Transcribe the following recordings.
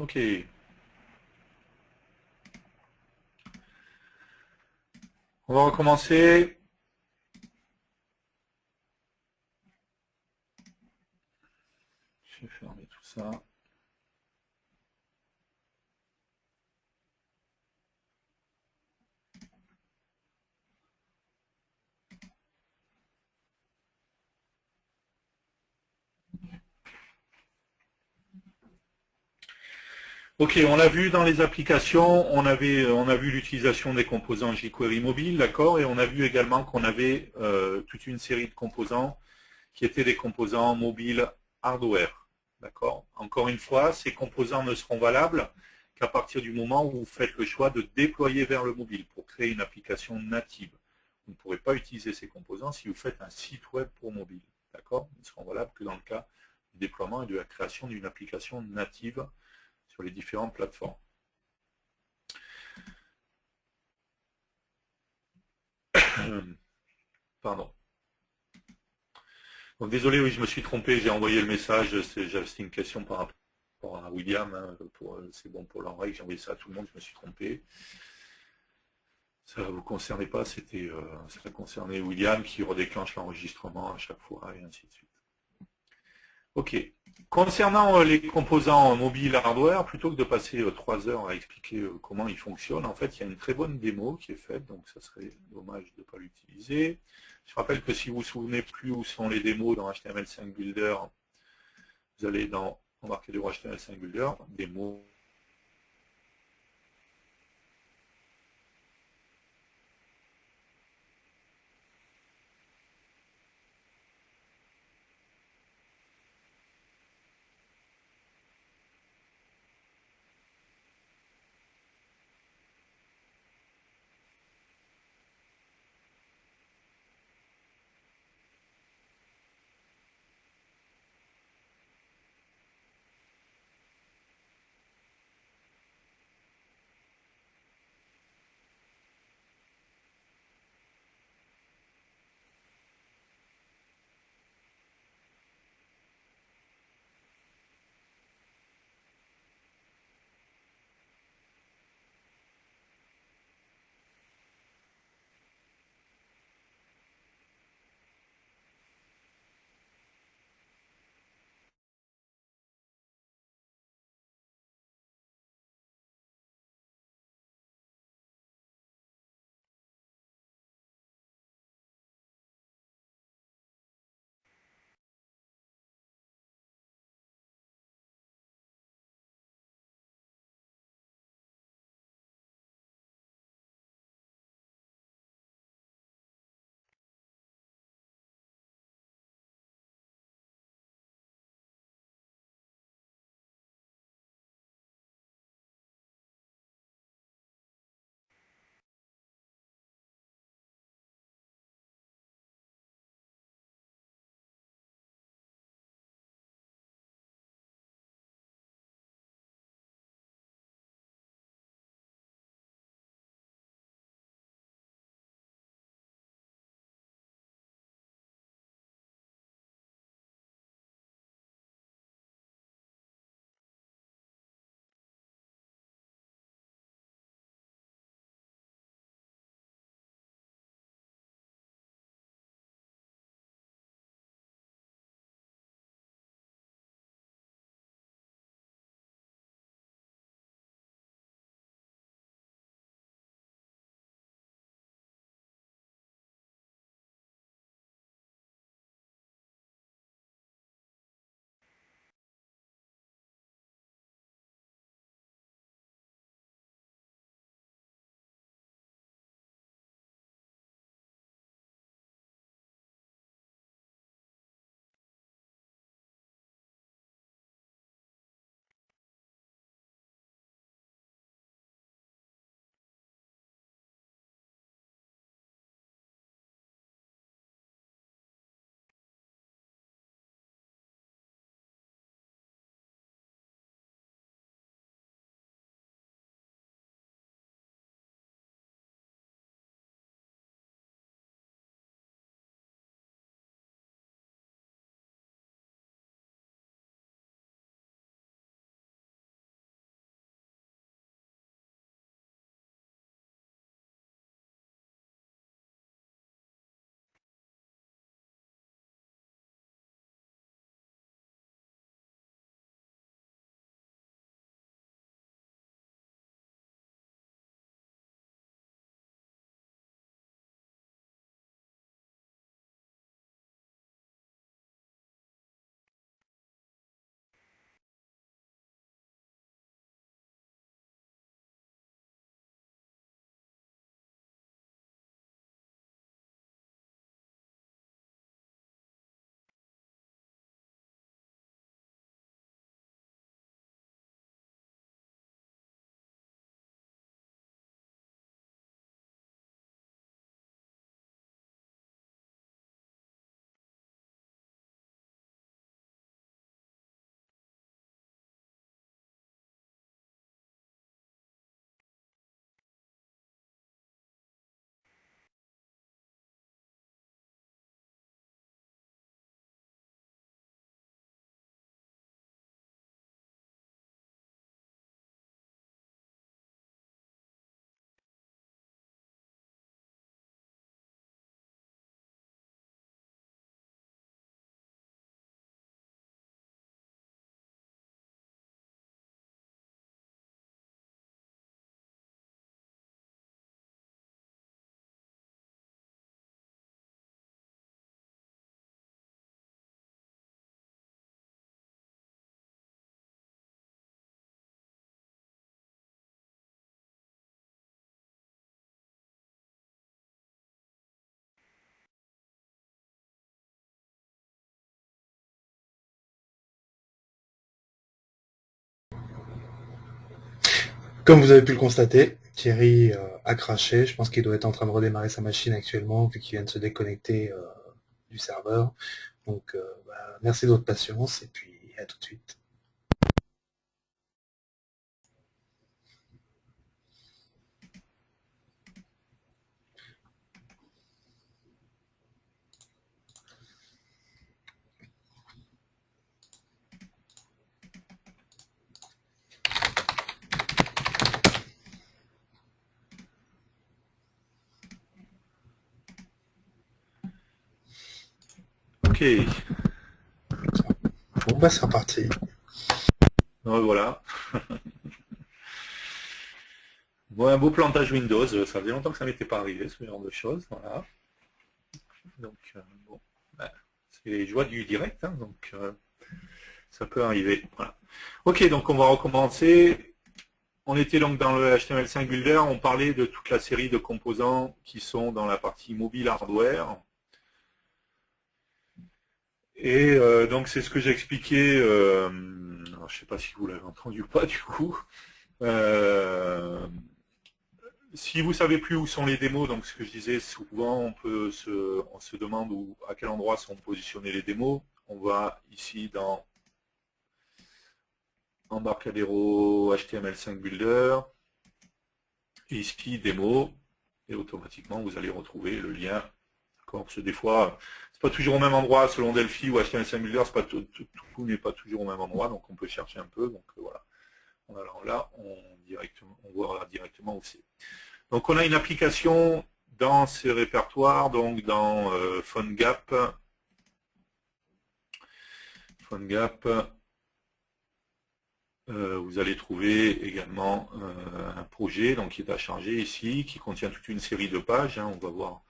Ok. On va recommencer. Je vais fermer tout ça. Ok, on l'a vu dans les applications, on a vu l'utilisation des composants jQuery mobile, d'accord, et on a vu également qu'on avait toute une série de composants qui étaient des composants mobiles hardware, d'accord. Encore une fois, ces composants ne seront valables qu'à partir du moment où vous faites le choix de déployer vers le mobile pour créer une application native. Vous ne pourrez pas utiliser ces composants si vous faites un site web pour mobile, d'accord. Ils ne seront valables que dans le cas du déploiement et de la création d'une application native sur les différentes plateformes. Pardon. Donc, désolé, oui, je me suis trompé, j'ai envoyé le message, c'était une question par rapport à William, hein, c'est bon pour l'enreil, j'ai envoyé ça à tout le monde, je me suis trompé. Ça ne vous concernait pas, ça concernait William qui redéclenche l'enregistrement à chaque fois, et ainsi de suite. Ok. Concernant les composants mobiles hardware, plutôt que de passer 3 heures à expliquer comment ils fonctionnent, en fait, il y a une très bonne démo qui est faite, donc ça serait dommage de ne pas l'utiliser. Je rappelle que si vous vous souvenez plus où sont les démos dans HTML5 Builder, vous allez dans embarquer du HTML5 Builder, démo. Comme vous avez pu le constater, Thierry a craché. Je pense qu'il doit être en train de redémarrer sa machine actuellement, vu qu'il vient de se déconnecter du serveur. Donc, merci de votre patience et puis à tout de suite. Ok, Bon, bah, c'est reparti. donc voilà. Bon, un beau plantage Windows, ça faisait longtemps que ça m'était pas arrivé, ce genre de choses. Voilà. Donc, bon, ben, c'est les joies du direct, hein, donc ça peut arriver. Voilà. Ok, donc on va recommencer. On était donc dans le HTML5 Builder, on parlait de toute la série de composants qui sont dans la partie mobile hardware. Et donc c'est ce que j'ai expliqué, alors, je ne sais pas si vous l'avez entendu ou pas du coup. Euh, Si vous savez plus où sont les démos, donc ce que je disais, souvent on se demande à quel endroit sont positionnées les démos. On va ici dans Embarcadero HTML5 Builder, et ici démo, et automatiquement vous allez retrouver le lien. Parce que des fois, c'est pas toujours au même endroit selon Delphi ou HTML5 Builder, c'est pas tout n'est pas toujours au même endroit, donc on peut chercher un peu. Donc voilà. Alors là, on voit directement où c'est. Donc on a une application dans ces répertoires, donc dans PhoneGap. PhoneGap, vous allez trouver également un projet donc, qui est à charger ici, qui contient toute une série de pages. Hein. On va voir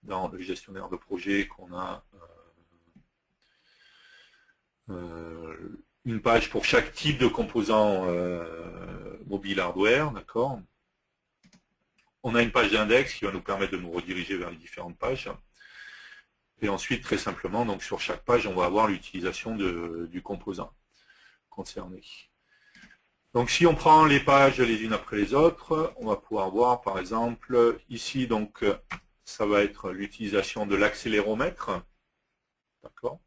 dans le gestionnaire de projet qu'on a une page pour chaque type de composant mobile hardware, d'accord. On a une page d'index qui va nous permettre de nous rediriger vers les différentes pages. Et ensuite, très simplement, donc sur chaque page, on va avoir l'utilisation du composant concerné. Donc si on prend les pages les unes après les autres, on va pouvoir voir par exemple ici donc ça va être l'utilisation de l'accéléromètre. D'accord.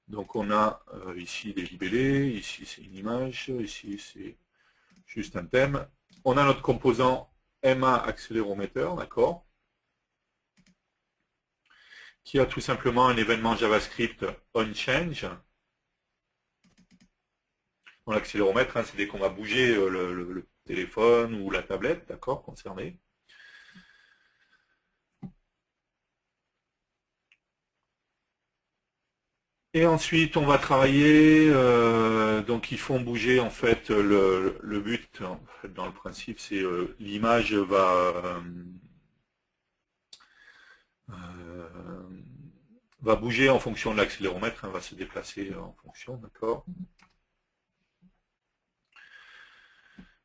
Donc on a ici des libellés, ici c'est une image, ici c'est juste un thème. On a notre composant MA accéléromètre, d'accord, qui a tout simplement un événement JavaScript onChange. L'accéléromètre, hein, c'est dès qu'on va bouger le téléphone ou la tablette, d'accord, concerné. Et ensuite, on va travailler, donc ils font bouger en fait le but, en fait, dans le principe, c'est l'image euh, va bouger en fonction de l'accéléromètre, hein, va se déplacer en fonction, d'accord.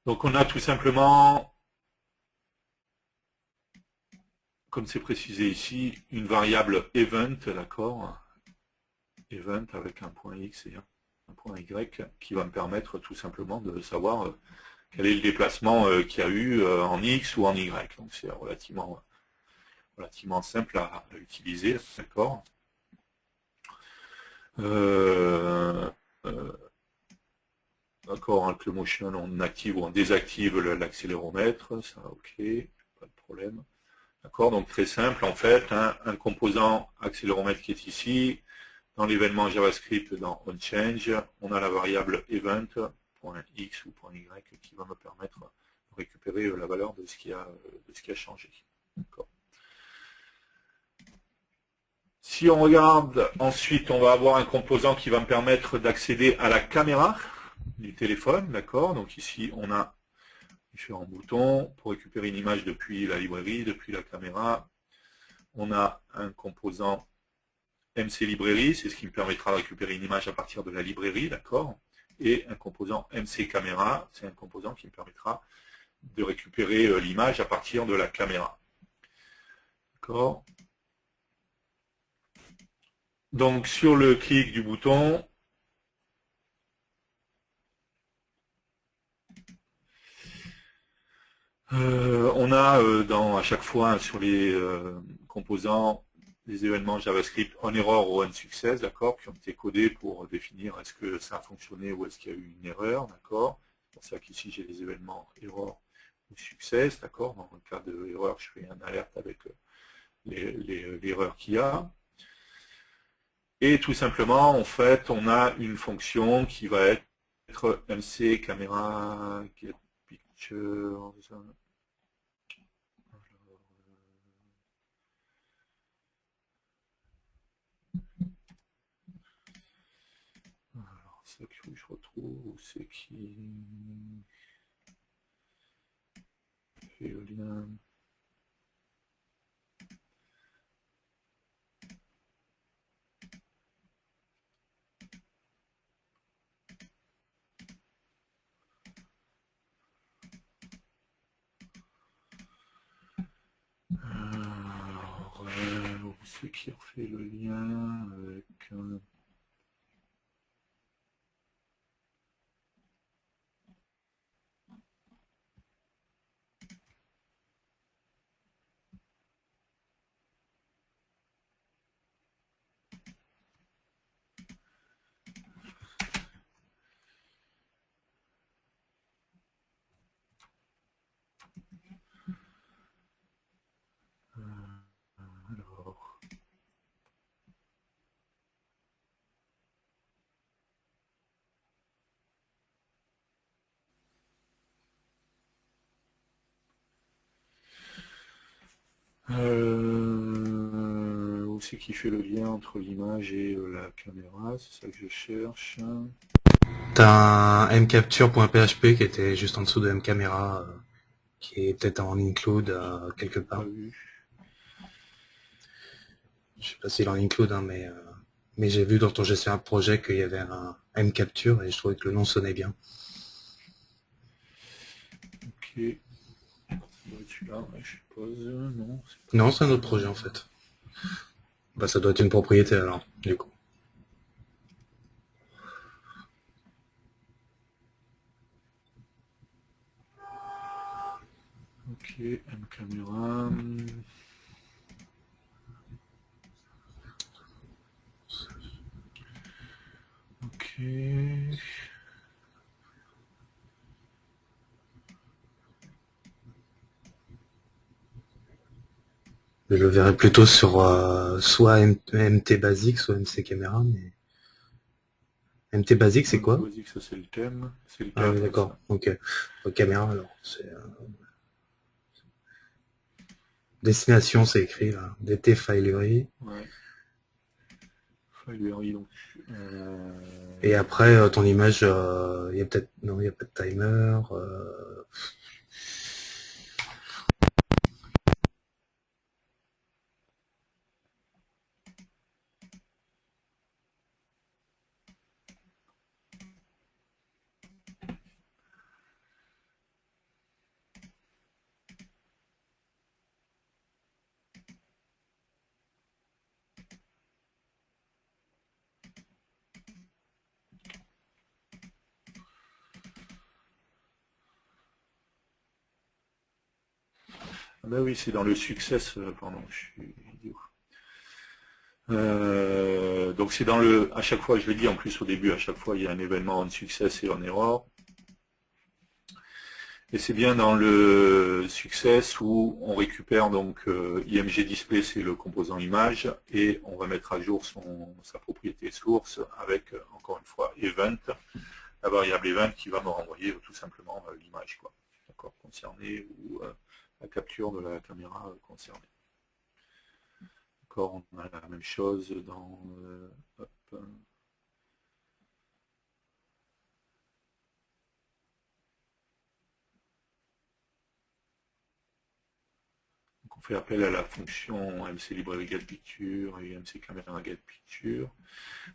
Donc on a tout simplement, comme c'est précisé ici, une variable event, d'accord, event avec un point X et un point Y, qui va me permettre tout simplement de savoir quel est le déplacement qu'il y a eu en X ou en Y. Donc c'est relativement simple à utiliser, d'accord. Euh, euh, d'accord, avec le motion, on active ou on désactive l'accéléromètre, ça ok, pas de problème. D'accord, donc très simple en fait, hein, un composant accéléromètre qui est ici, dans l'événement JavaScript dans onChange, on a la variable event.x ou .y qui va me permettre de récupérer la valeur de ce qui a changé. Si on regarde, ensuite, on va avoir un composant qui va me permettre d'accéder à la caméra du téléphone, d'accord. Donc ici, on a différents boutons pour récupérer une image depuis la librairie, depuis la caméra. On a un composant MC Librairie, c'est ce qui me permettra de récupérer une image à partir de la librairie, d'accord. Et un composant MC Caméra, c'est un composant qui me permettra de récupérer l'image à partir de la caméra. D'accord. Donc sur le clic du bouton, On a à chaque fois sur les composants des événements JavaScript on error ou on success, d'accord, qui ont été codés pour définir est-ce que ça a fonctionné ou est-ce qu'il y a eu une erreur, d'accord. C'est pour ça qu'ici j'ai les événements error ou success, d'accord. Dans le cas de erreur, je fais un alerte avec l'erreur qu'il y a. Et tout simplement, en fait, on a une fonction qui va être MC camera get pictures. Alors, c'est que je retrouve, c'est qui fait le lien. Alors, c'est qui refait le lien avec... alors... Où c'est qui fait le lien entre l'image et la caméra? C'est ça que je cherche. T'as un mcapture.php qui était juste en dessous de mcamera, qui est peut-être en include quelque part. Je sais pas s'il est en include, hein, mais j'ai vu dans ton gestionnaire de projet qu'il y avait un mcapture et je trouvais que le nom sonnait bien. Ok. Ça doit être celui-là, je suppose. Non, Non, c'est un autre projet en fait. Bah, ça doit être une propriété alors, du coup. ok, mcaméra. Ok. Je le verrais plutôt sur soit MT Basic, soit MC Camera, mais... MT Basic, c'est quoi? Basic, ça c'est le thème. C'est le Ah oui, thème, d'accord, ça. ok. Caméra, alors, c'est... Destination, c'est écrit, là. DT Filery. Ouais. Filery, donc... Et après, ton image, il y a peut-être... Non, il n'y a pas de timer. Ah bah oui, c'est dans le success, pardon, je suis idiot. Donc c'est dans le, à chaque fois, je l'ai dit en plus au début, à chaque fois il y a un événement on success et on error. Et c'est bien dans le success où on récupère donc IMG display, c'est le composant image, et on va mettre à jour sa propriété source avec encore une fois event, la variable event qui va me renvoyer tout simplement l'image, quoi, d'accord, concernée ou la capture de la caméra concernée. D'accord, on a la même chose dans hop, on fait appel à la fonction MC Library Get Picture et MC Camera Get Picture.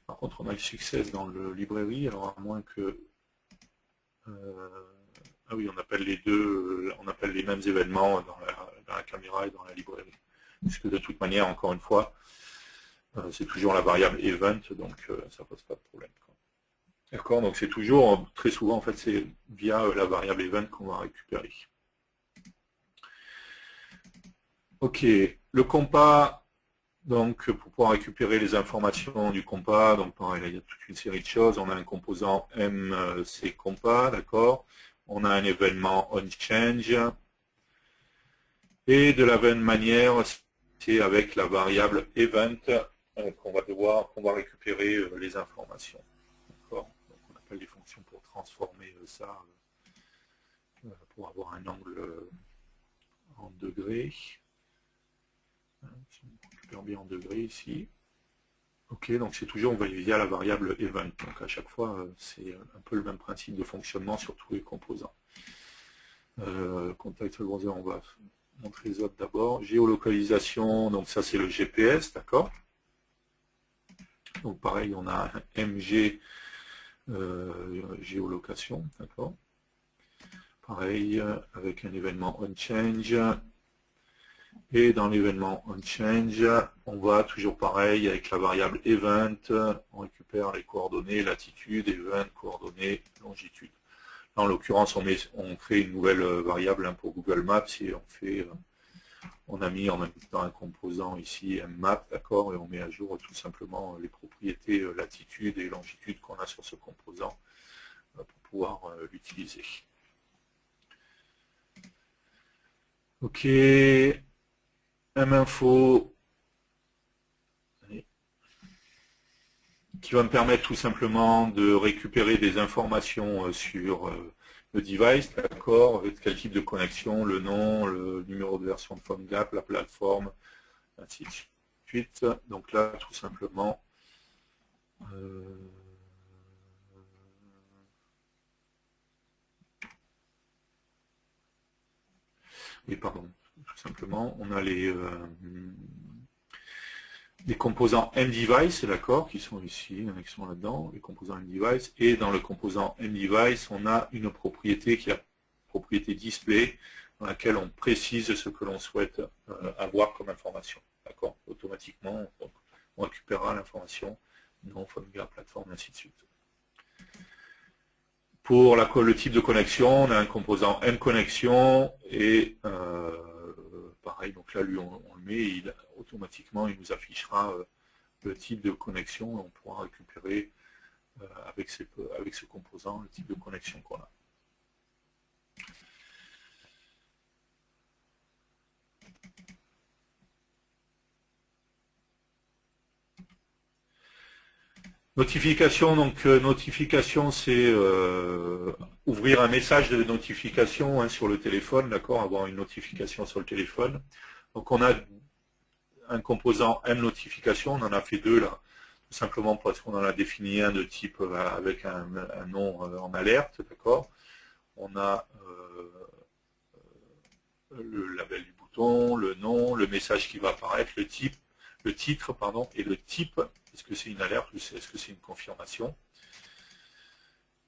Par contre, on a le success dans le librairie, alors à moins que... ah oui, on appelle les deux, on appelle les mêmes événements dans la caméra et dans la librairie. Puisque de toute manière, encore une fois, c'est toujours la variable event, donc ça pose pas de problème. D'accord, donc c'est toujours, très souvent, en fait, c'est via la variable event qu'on va récupérer. Ok, le compas, donc pour pouvoir récupérer les informations du compas, donc pareil, là, il y a toute une série de choses. On a un composant MC compas, d'accord. On a un événement onChange. Et de la même manière, c'est avec la variable event qu'on va récupérer les informations. D'accord. Donc on appelle les fonctions pour transformer ça, pour avoir un angle en degrés. On récupère bien en degrés ici. Ok, donc c'est toujours via la variable event. Donc à chaque fois, c'est un peu le même principe de fonctionnement sur tous les composants. Contextual browser, on va montrer les autres d'abord. Géolocalisation, donc ça c'est le GPS, d'accord. Donc pareil, on a un MG géolocation, d'accord. Pareil, avec un événement onChange. Et dans l'événement onChange, on va toujours pareil avec la variable event, on récupère les coordonnées latitude, event, coordonnées, longitude. Là, en l'occurrence, on crée une nouvelle variable pour Google Maps et on a mis en même temps un composant ici, map, d'accord, et on met à jour tout simplement les propriétés latitude et longitude qu'on a sur ce composant pour pouvoir l'utiliser. Ok, minfo qui va me permettre tout simplement de récupérer des informations sur le device, d'accord, avec quel type de connexion, le nom, le numéro de version de PhoneGap, la plateforme, ainsi de suite. Donc là, tout simplement, oui, pardon, tout simplement, on a les composants mDevice, d'accord, qui sont ici, qui sont là-dedans, les composants mDevice, et dans le composant mDevice, on a une propriété qui est la propriété display, dans laquelle on précise ce que l'on souhaite avoir comme information, d'accord. Automatiquement, on récupérera l'information, nom, PhoneGap, plateforme, ainsi de suite. Pour le type de connexion, on a un composant mConnexion, et pareil, donc là, lui, on le met, automatiquement, il nous affichera le type de connexion, et on pourra récupérer avec ce composant le type de connexion qu'on a. Notification, donc notification, c'est ouvrir un message de notification sur le téléphone, d'accord, avoir une notification sur le téléphone. Donc on a un composant mNotification, on en a fait deux là, tout simplement parce qu'on en a défini un de type avec un nom en alerte, d'accord. On a le label du bouton, le nom, le message qui va apparaître, le titre, pardon, et le type, est-ce que c'est une alerte ou est-ce que c'est une confirmation.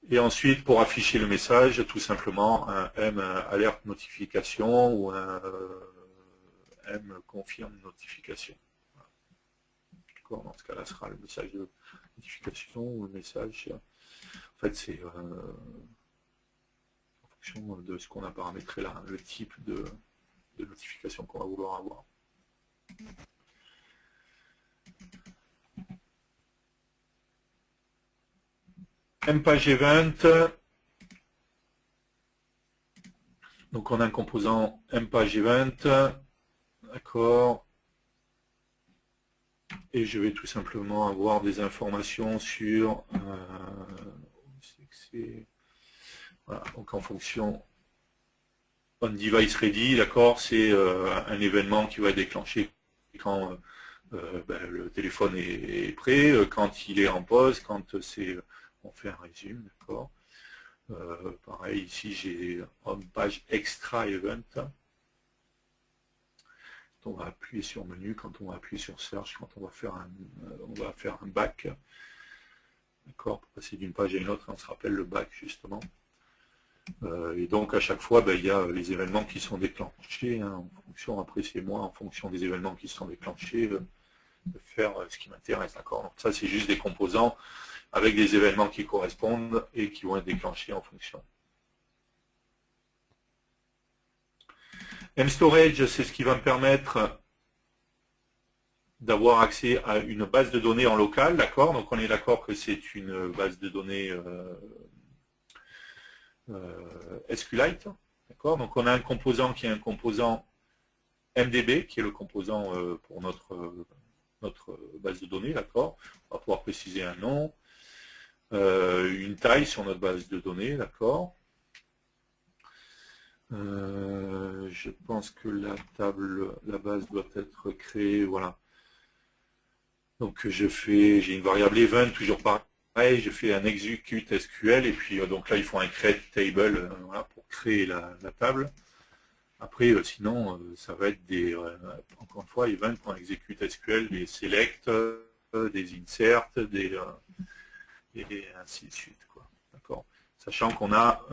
Et ensuite, pour afficher le message, tout simplement un M alerte notification ou un M confirme notification. D'accord, dans ce cas-là, ce sera le message de notification ou le message. En fait, c'est en fonction de ce qu'on a paramétré là, le type de notification qu'on va vouloir avoir. Mpage Event. Donc on a un composant Mpage Event. D'accord. Et je vais tout simplement avoir des informations sur voilà, donc en fonction on device ready, d'accord, c'est un événement qui va être déclenché quand le téléphone est prêt, quand il est en pause, quand on fait un résumé, d'accord. Pareil, ici j'ai home page extra event. On va appuyer sur menu, quand on va appuyer sur search, quand on va faire un back, d'accord, pour passer d'une page à une autre, on se rappelle le back justement. Et donc à chaque fois, il y a les événements qui sont déclenchés, en fonction, après c'est moi, en fonction des événements qui sont déclenchés, de faire ce qui m'intéresse, d'accord. Donc ça c'est juste des composants avec des événements qui correspondent et qui vont être déclenchés en fonction. mStorage, c'est ce qui va me permettre d'avoir accès à une base de données en local, d'accord? Donc on est d'accord que c'est une base de données SQLite, d'accord? Donc on a un composant qui est un composant MDB, qui est le composant pour notre base de données, d'accord? On va pouvoir préciser un nom, une taille sur notre base de données, d'accord? Je pense que la base doit être créée, voilà. Donc j'ai une variable event, toujours pareil, je fais un execute SQL, et puis donc là il faut un create table voilà, pour créer la table. Après, sinon, ça va être encore une fois, event.execute SQL, des select, des insert, et ainsi de suite, quoi. D'accord. Sachant qu'on a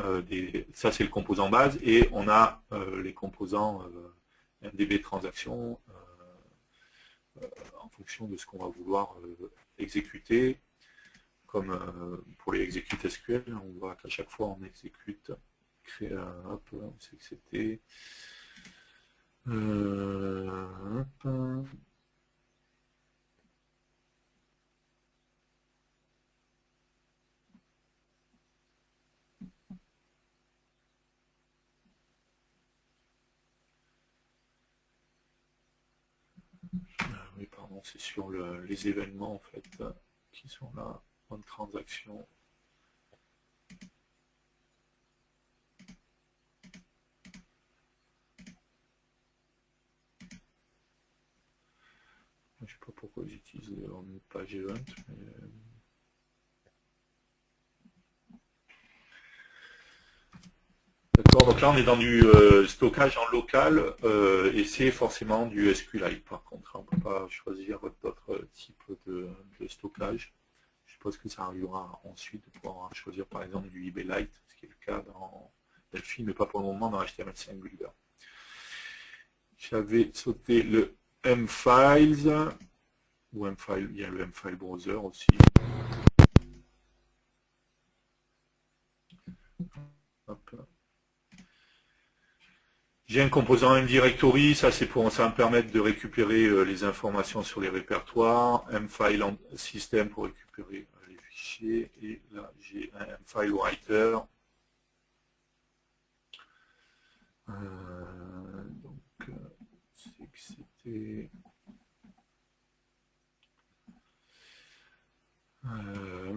ça c'est le composant base, et on a les composants MDB transaction en fonction de ce qu'on va vouloir exécuter. Comme pour les execute SQL, on voit qu'à chaque fois on exécute, hop, on sait que c'était oui, pardon, c'est sur les événements en fait qui sont là, bonne transaction. Je ne sais pas pourquoi j'utilise une page event, mais d'accord, donc là on est dans du stockage en local et c'est forcément du SQLite par contre. On ne peut pas choisir d'autres types de stockage. Je suppose que ça arrivera ensuite de pouvoir choisir par exemple du eBayLite, ce qui est le cas dans Delphi, mais pas pour le moment dans HTML5 Builder. J'avais sauté le mFiles, ou mFile, il y a le mFile Browser aussi. J'ai un composant mDirectory, ça va me permettre de récupérer les informations sur les répertoires, mFile System pour récupérer les fichiers, et là j'ai un mFile Writer. Donc c'est que c'était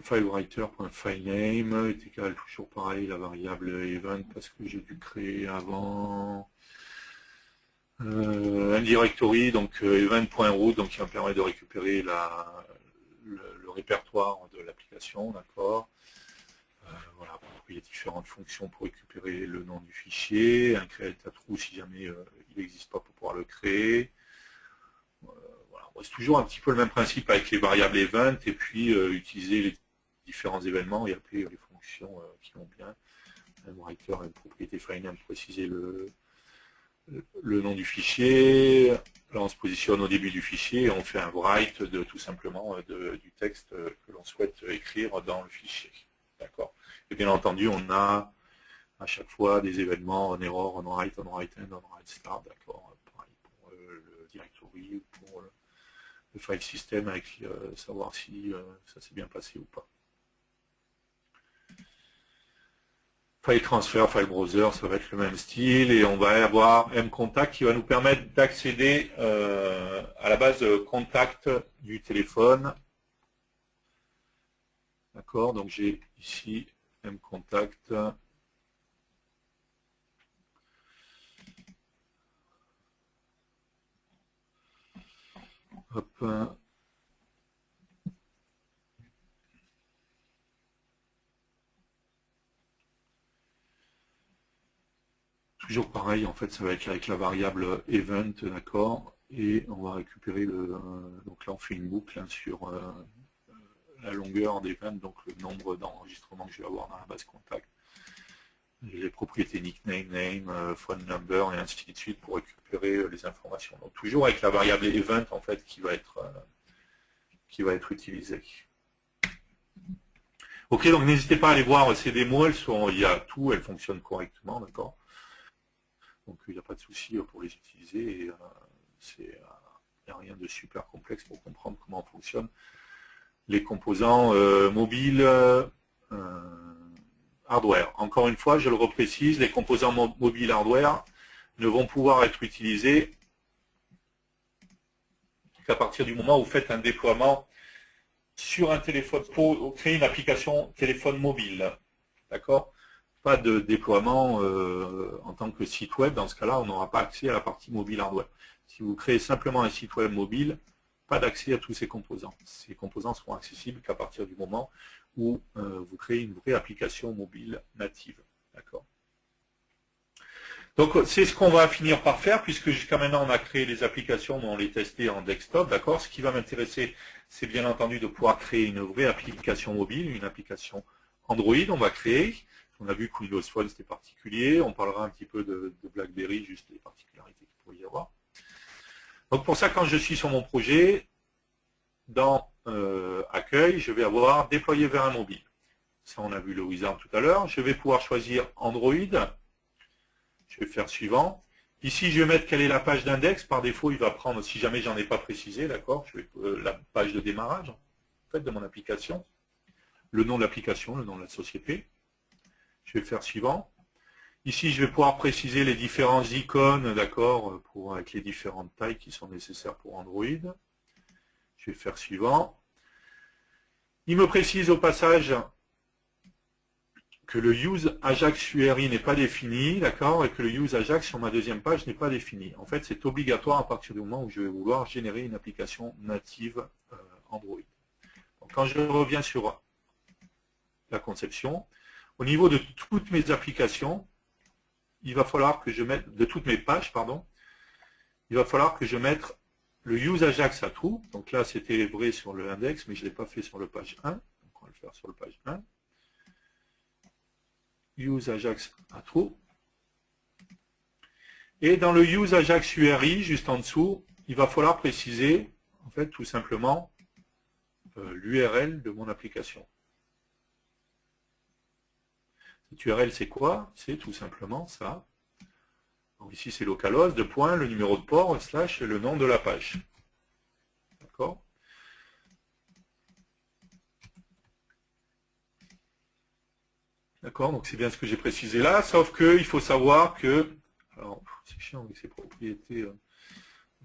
FileWriter.filename est égal toujours pareil la variable event parce que j'ai dû créer avant un directory, donc event.root, donc qui va me permettre de récupérer le répertoire de l'application, d'accord. Voilà, il y a différentes fonctions pour récupérer le nom du fichier, un create true si jamais il n'existe pas pour pouvoir le créer. Voilà. C'est toujours un petit peu le même principe avec les variables event et puis utiliser les différents événements et appeler les fonctions qui vont bien. Writer et propriété filename pour préciser le nom du fichier. Là, on se positionne au début du fichier et on fait un write tout simplement du texte que l'on souhaite écrire dans le fichier. D'accord. Et bien entendu, on a à chaque fois des événements on error, on write, on write end, on write start. D'accord. Pareil pour le directory ou pour le file system avec savoir si ça s'est bien passé ou pas. File transfer, file browser, ça va être le même style et on va avoir mContact qui va nous permettre d'accéder à la base de contact du téléphone. D'accord, donc j'ai ici mContact. Hop. Toujours pareil, en fait, ça va être avec la variable event, d'accord, et on va récupérer donc là on fait une boucle sur la longueur d'event, donc le nombre d'enregistrements que je vais avoir dans la base contact. Les propriétés nickname, name, phone number et ainsi de suite pour récupérer les informations. Donc toujours avec la variable event en fait qui va être utilisée. Ok, donc n'hésitez pas à aller voir ces démos, il y a tout, elles fonctionnent correctement, d'accord. Donc il n'y a pas de souci pour les utiliser. Et il n'y a rien de super complexe pour comprendre comment fonctionnent les composants mobiles hardware. Encore une fois, je le reprécise, les composants mobiles hardware ne vont pouvoir être utilisés qu'à partir du moment où vous faites un déploiement sur un téléphone, pour créer une application téléphone mobile. D'accord? Pas de déploiement en tant que site web. Dans ce cas-là, on n'aura pas accès à la partie mobile hardware. Si vous créez simplement un site web mobile, pas d'accès à tous ces composants. Ces composants seront accessibles qu'à partir du moment où vous créez une vraie application mobile native. D'accord? Donc c'est ce qu'on va finir par faire, puisque jusqu'à maintenant on a créé les applications, mais on les testait en desktop. D'accord? Ce qui va m'intéresser, c'est bien entendu de pouvoir créer une vraie application mobile, une application Android. On va créer. On a vu que Windows Phone c'était particulier. On parlera un petit peu de BlackBerry, juste les particularités qu'il pourrait y avoir. Donc pour ça, quand je suis sur mon projet, dans Accueil, je vais avoir déployé vers un mobile. Ça, on a vu le wizard tout à l'heure. Je vais pouvoir choisir Android. Je vais faire suivant. Ici, je vais mettre quelle est la page d'index. Par défaut, il va prendre, si jamais j'en ai pas précisé, d'accord, je vais la page de démarrage en fait, de mon application. Le nom de l'application, le nom de la société. Je vais faire suivant. Ici, je vais pouvoir préciser les différentes icônes, d'accord, avec les différentes tailles qui sont nécessaires pour Android. Je vais faire suivant. Il me précise au passage que le use Ajax URI n'est pas défini, d'accord, et que le use Ajax sur ma deuxième page n'est pas défini. En fait, c'est obligatoire à partir du moment où je vais vouloir générer une application native Android. Donc, quand je reviens sur la conception, au niveau de toutes mes applications, il va falloir que je mette, de toutes mes pages, pardon, il va falloir que je mette le use Ajax à true. Donc là, c'était vrai sur le index, mais je ne l'ai pas fait sur le page 1. Donc on va le faire sur le page 1. Use Ajax à true. Et dans le use Ajax URI, juste en dessous, il va falloir préciser, en fait, tout simplement, l'URL de mon application. Cette URL, c'est quoi? C'est tout simplement ça. Donc ici, c'est localhost, de point, le numéro de port, slash, le nom de la page. D'accord? D'accord, donc c'est bien ce que j'ai précisé là, sauf qu'il faut savoir que, alors c'est chiant avec ses propriétés, on va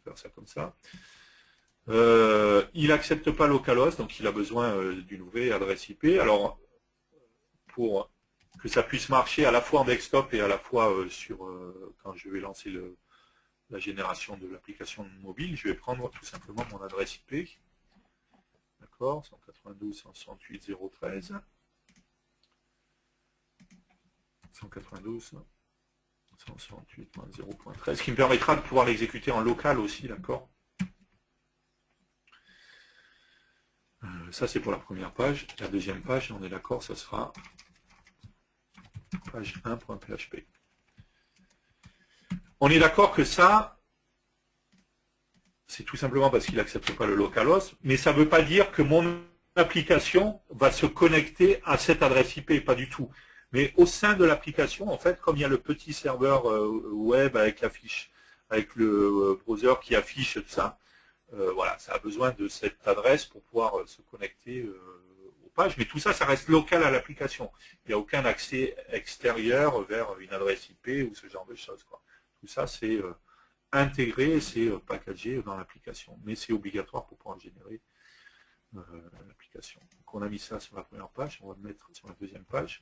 faire ça comme ça. Il n'accepte pas localhost, donc il a besoin d'une vraie adresse IP. Alors, pour que ça puisse marcher à la fois en desktop et à la fois quand je vais lancer la génération de l'application mobile, je vais prendre tout simplement mon adresse IP. D'accord, 192.168.0.13. 192.168.0.13, ce qui me permettra de pouvoir l'exécuter en local aussi, d'accord. Ça c'est pour la première page. La deuxième page, on est d'accord, ça sera page 1.php. On est d'accord que ça, c'est tout simplement parce qu'il n'accepte pas le localhost, mais ça ne veut pas dire que mon application va se connecter à cette adresse IP, pas du tout. Mais au sein de l'application, en fait, comme il y a le petit serveur web avec le browser qui affiche tout ça, voilà, ça a besoin de cette adresse pour pouvoir se connecter aux pages. Mais tout ça, ça reste local à l'application. Il n'y a aucun accès extérieur vers une adresse IP ou ce genre de choses, quoi. Tout ça, c'est intégré, c'est packagé dans l'application. Mais c'est obligatoire pour pouvoir générer l'application. Donc on a mis ça sur la première page, on va le mettre sur la deuxième page.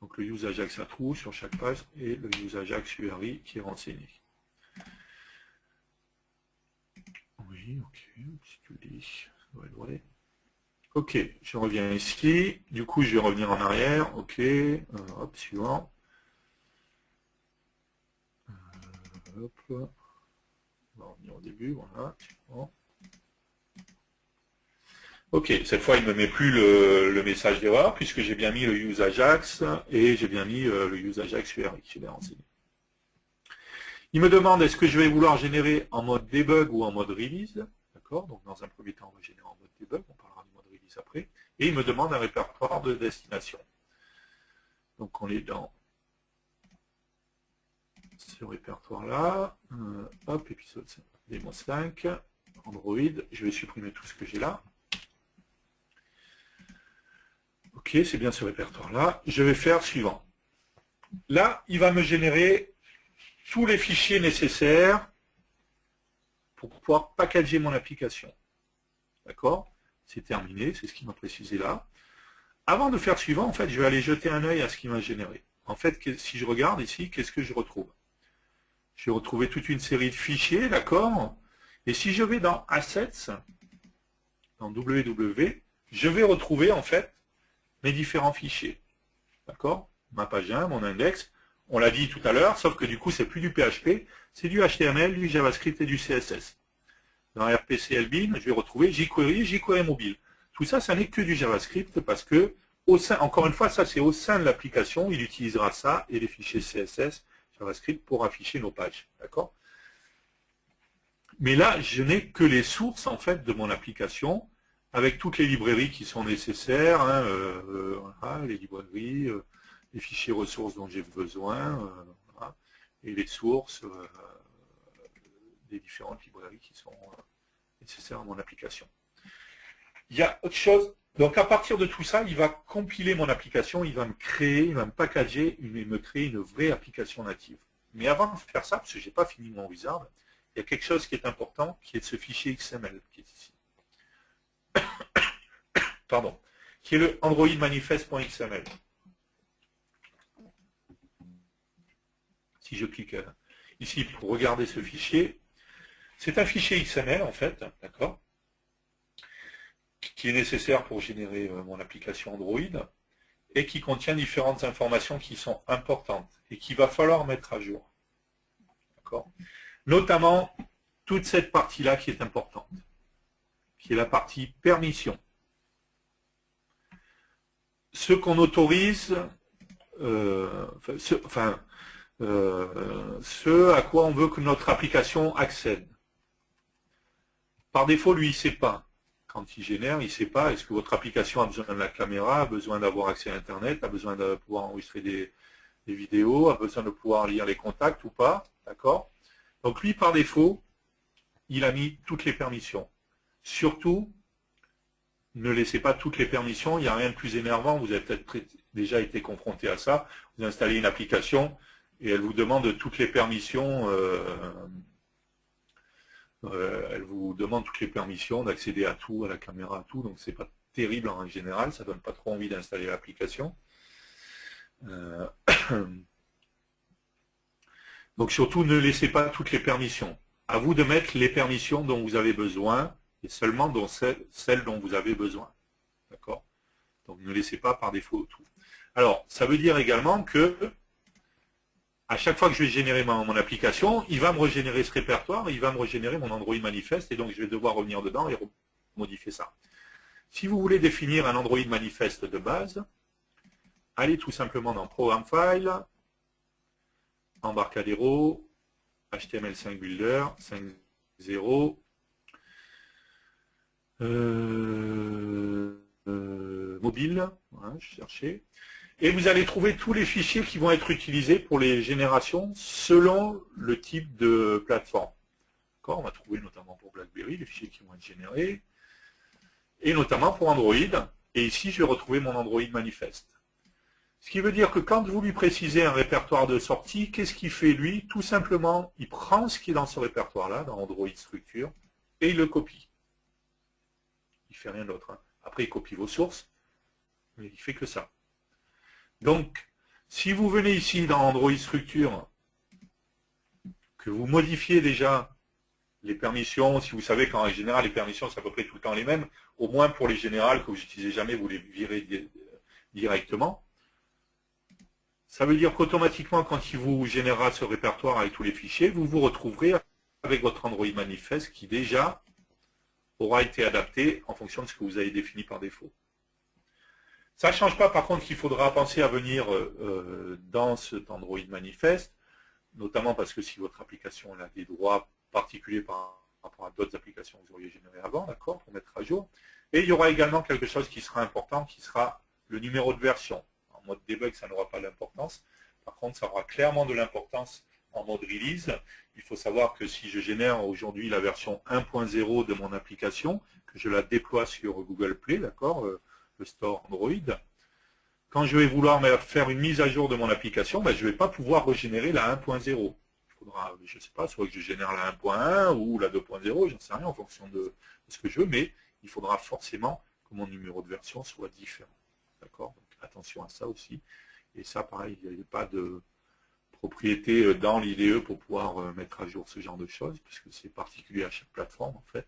Donc le use Ajax à true sur chaque page et le use Ajax URI qui est renseigné. Oui, ok, si tu le dis, ça doit être vrai. Ok, je reviens ici. Du coup, je vais revenir en arrière. Ok, hop, suivant. Hop. On va revenir au début, voilà. Bon. Ok, cette fois il ne me met plus le message d'erreur puisque j'ai bien mis le use Ajax et j'ai bien mis le use Ajax URI qui est bien renseigné. Il me demande est-ce que je vais vouloir générer en mode debug ou en mode release. D'accord, donc dans un premier temps on va générer en mode debug, on parlera du mode release après. Et il me demande un répertoire de destination. Donc on est dans ce répertoire-là. Hop, épisode démo 5, Android. Je vais supprimer tout ce que j'ai là. Ok, c'est bien ce répertoire-là. Je vais faire suivant. Là, il va me générer tous les fichiers nécessaires pour pouvoir packager mon application. D'accord? C'est terminé, c'est ce qu'il m'a précisé là. Avant de faire suivant, en fait, je vais aller jeter un œil à ce qu'il m'a généré. En fait, si je regarde ici, qu'est-ce que je retrouve? Je vais retrouver toute une série de fichiers, d'accord? Et si je vais dans Assets, dans www, je vais retrouver, en fait, mes différents fichiers. D'accord? Ma page 1, mon index, on l'a dit tout à l'heure, sauf que du coup, c'est plus du PHP, c'est du HTML, du JavaScript et du CSS. Dans RPC Elbin, je vais retrouver jQuery, jQuery mobile. Tout ça, ça n'est que du JavaScript parce que, encore une fois, ça c'est au sein de l'application, il utilisera ça et les fichiers CSS, JavaScript pour afficher nos pages. D'accord? Mais là, je n'ai que les sources en fait de mon application avec toutes les librairies qui sont nécessaires, hein, voilà, les librairies, les fichiers ressources dont j'ai besoin, voilà, et les sources des différentes librairies qui sont nécessaires à mon application. Il y a autre chose. Donc à partir de tout ça, il va compiler mon application, il va me créer, il va me packager, il va me créer une vraie application native. Mais avant de faire ça, parce que je n'ai pas fini mon wizard, il y a quelque chose qui est important, qui est ce fichier XML qui est ici. Pardon. Qui est le Android manifest.xml. Si je clique ici pour regarder ce fichier, c'est un fichier XML en fait, d'accord, qui est nécessaire pour générer mon application Android et qui contient différentes informations qui sont importantes et qu'il va falloir mettre à jour. D'accord ? Notamment toute cette partie-là qui est importante, qui est la partie permission. Ce qu'on autorise, ce à quoi on veut que notre application accède. Par défaut, lui, il ne sait pas. Quand il génère, il ne sait pas, est-ce que votre application a besoin de la caméra, a besoin d'avoir accès à Internet, a besoin de pouvoir enregistrer des vidéos, a besoin de pouvoir lire les contacts ou pas, d'accord? Donc lui, par défaut, il a mis toutes les permissions. Surtout, ne laissez pas toutes les permissions, il n'y a rien de plus énervant, vous avez peut-être déjà été confronté à ça, vous installez une application et elle vous demande toutes les permissions, elle vous demande toutes les permissions d'accéder à tout, à la caméra, à tout, donc c'est pas terrible en général, ça donne pas trop envie d'installer l'application. Donc surtout ne laissez pas toutes les permissions. À vous de mettre les permissions dont vous avez besoin et seulement celles dont vous avez besoin. D'accord? Donc ne laissez pas par défaut tout. Alors, ça veut dire également que à chaque fois que je vais générer mon application, il va me régénérer ce répertoire, il va me régénérer mon Android manifest, et donc je vais devoir revenir dedans et modifier ça. Si vous voulez définir un Android manifest de base, allez tout simplement dans Program File, Embarcadero, HTML5 Builder, 5.0, mobile, hein, je cherchais. Et vous allez trouver tous les fichiers qui vont être utilisés pour les générations selon le type de plateforme. On va trouver notamment pour BlackBerry les fichiers qui vont être générés, et notamment pour Android. Et ici, je vais retrouver mon Android manifest. Ce qui veut dire que quand vous lui précisez un répertoire de sortie, qu'est-ce qu'il fait lui? Tout simplement, il prend ce qui est dans ce répertoire-là, dans Android Structure, et il le copie. Il ne fait rien d'autre. Hein. Après, il copie vos sources, mais il ne fait que ça. Donc, si vous venez ici dans Android Structure, que vous modifiez déjà les permissions, si vous savez qu'en général les permissions c'est à peu près tout le temps les mêmes, au moins pour les générales que vous n'utilisez jamais, vous les virez directement. Ça veut dire qu'automatiquement, quand il vous générera ce répertoire avec tous les fichiers, vous vous retrouverez avec votre Android manifest qui déjà aura été adapté en fonction de ce que vous avez défini par défaut. Ça ne change pas par contre qu'il faudra penser à venir dans cet Android manifest, notamment parce que si votre application a des droits particuliers par rapport à d'autres applications que vous auriez générées avant, d'accord, pour mettre à jour. Et il y aura également quelque chose qui sera important, qui sera le numéro de version. En mode debug, ça n'aura pas d'importance. Par contre, ça aura clairement de l'importance en mode release. Il faut savoir que si je génère aujourd'hui la version 1.0 de mon application, que je la déploie sur Google Play, d'accord, le store Android, quand je vais vouloir faire une mise à jour de mon application, ben, je ne vais pas pouvoir régénérer la 1.0. Il faudra, je ne sais pas, soit que je génère la 1.1 ou la 2.0, j'en sais rien en fonction de ce que je veux, mais il faudra forcément que mon numéro de version soit différent. D'accord? Donc attention à ça aussi. Et ça, pareil, il n'y a pas de propriété dans l'IDE pour pouvoir mettre à jour ce genre de choses, puisque c'est particulier à chaque plateforme en fait.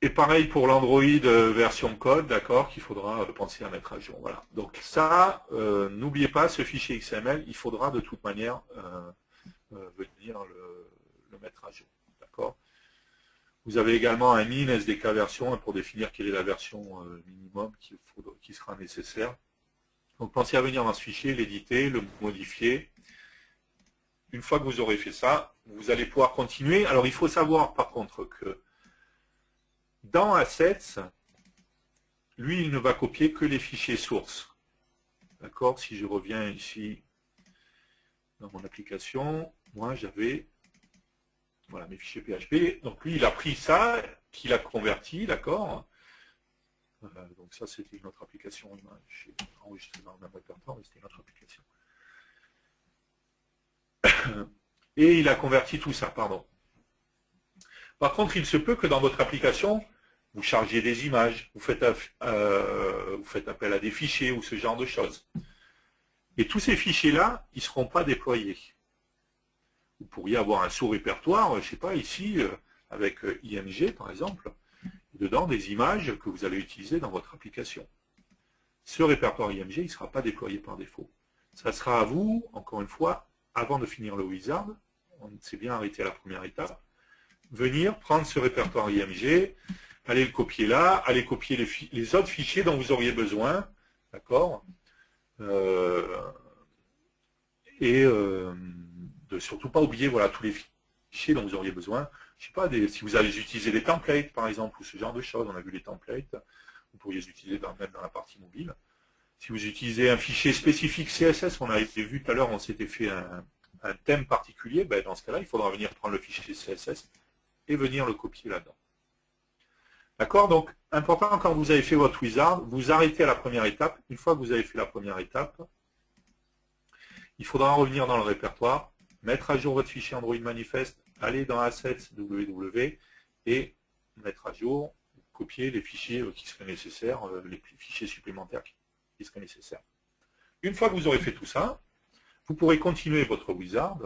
Et pareil pour l'Android version code, d'accord, qu'il faudra penser à mettre à jour. Voilà. Donc ça, n'oubliez pas, ce fichier XML, il faudra de toute manière venir le mettre à jour. D'accord. Vous avez également un min SDK version pour définir quelle est la version minimum qui sera nécessaire. Donc pensez à venir dans ce fichier, l'éditer, le modifier. Une fois que vous aurez fait ça, vous allez pouvoir continuer. Alors il faut savoir par contre que dans Assets, lui, il ne va copier que les fichiers sources. D'accord? Si je reviens ici dans mon application, moi j'avais voilà, mes fichiers PHP. Donc lui, il a pris ça, qu'il a converti, d'accord? Donc ça, c'était une autre application. J'ai enregistré dans le même répertoire, mais c'était une autre application. Et il a converti tout ça, pardon. Par contre, il se peut que dans votre application, vous chargiez des images, vous faites appel à des fichiers ou ce genre de choses. Et tous ces fichiers-là, ils ne seront pas déployés. Vous pourriez avoir un sous-répertoire, je ne sais pas, ici, avec IMG par exemple, dedans des images que vous allez utiliser dans votre application. Ce répertoire IMG, il ne sera pas déployé par défaut. Ça sera à vous, encore une fois, avant de finir le wizard, on s'est bien arrêté à la première étape, venir prendre ce répertoire IMG, aller le copier là, aller copier les autres fichiers dont vous auriez besoin, d'accord, et de surtout pas oublier voilà, tous les fichiers dont vous auriez besoin. Je sais pas, si vous allez utiliser des templates, par exemple, ou ce genre de choses, on a vu les templates, vous pourriez les utiliser même dans la partie mobile. Si vous utilisez un fichier spécifique CSS, on a vu tout à l'heure, on s'était fait un thème particulier, ben dans ce cas-là, il faudra venir prendre le fichier CSS et venir le copier là-dedans. D'accord? Donc, important, quand vous avez fait votre wizard, vous arrêtez à la première étape. Une fois que vous avez fait la première étape, il faudra revenir dans le répertoire, mettre à jour votre fichier Android Manifest, aller dans Assets www et mettre à jour, copier les fichiers qui seraient nécessaires, les fichiers supplémentaires qui seraient nécessaires. Une fois que vous aurez fait tout ça, vous pourrez continuer votre wizard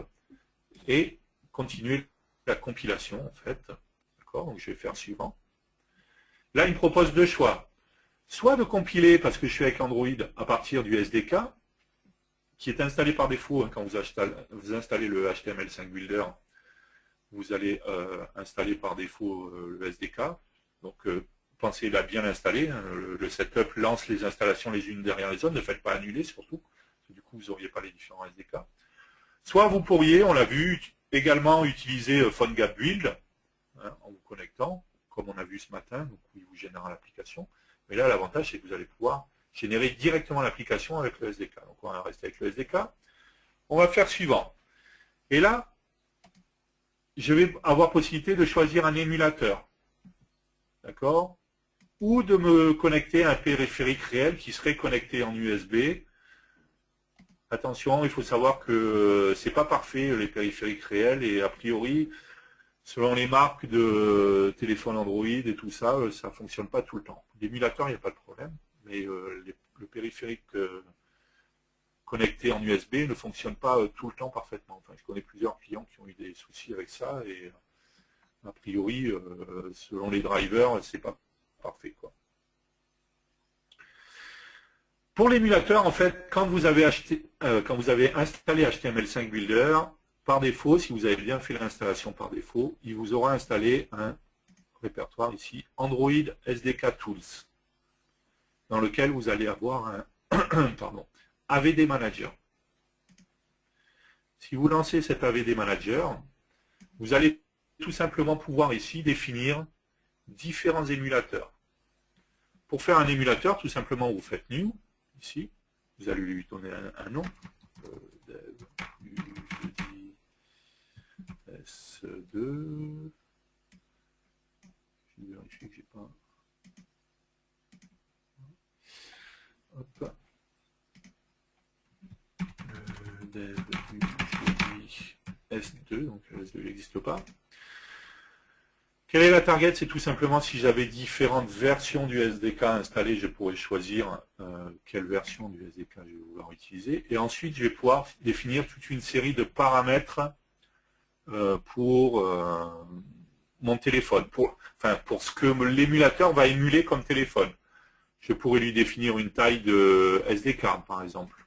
et continuer la compilation en fait. D'accord? Donc je vais faire suivant. Là, il me propose deux choix. Soit de compiler, parce que je suis avec Android, à partir du SDK, qui est installé par défaut, hein, quand vous installez le HTML5 Builder, vous allez installer par défaut le SDK. Donc, pensez à bien l'installer. Hein, le setup lance les installations les unes derrière les autres. Ne faites pas annuler surtout. Parce que du coup, vous n'auriez pas les différents SDK. Soit vous pourriez, on l'a vu, également utiliser PhoneGap Build, hein, en vous connectant, comme on a vu ce matin, donc il vous génère l'application. Mais là, l'avantage, c'est que vous allez pouvoir générer directement l'application avec le SDK. Donc on va rester avec le SDK. On va faire suivant. Et là, je vais avoir possibilité de choisir un émulateur. D'accord? Ou de me connecter à un périphérique réel qui serait connecté en USB. Attention, il faut savoir que c'est pas parfait les périphériques réels et a priori, selon les marques de téléphones Android et tout ça, ça ne fonctionne pas tout le temps. L'émulateur, il n'y a pas de problème, mais le périphérique connecté en USB ne fonctionne pas tout le temps parfaitement. Enfin, je connais plusieurs clients qui ont eu des soucis avec ça et a priori, selon les drivers, c'est pas parfait, quoi. Pour l'émulateur, en fait, quand vous avez installé HTML5 Builder, par défaut, si vous avez bien fait l'installation par défaut, il vous aura installé un répertoire ici, Android SDK Tools, dans lequel vous allez avoir un pardon, AVD Manager. Si vous lancez cet AVD Manager, vous allez tout simplement pouvoir ici définir différents émulateurs. pour faire un émulateur, tout simplement, vous faites new, ici, vous allez lui donner un nom, dev du jeudi S2, je vais vérifier que j'ai pas... Hop. Dev du jeudi S2, donc le S2 n'existe pas. Quelle est la target? C'est tout simplement si j'avais différentes versions du SDK installées, je pourrais choisir quelle version du SDK je vais vouloir utiliser. Et ensuite, je vais pouvoir définir toute une série de paramètres pour mon téléphone, pour ce que l'émulateur va émuler comme téléphone. Je pourrais lui définir une taille de SD card, par exemple.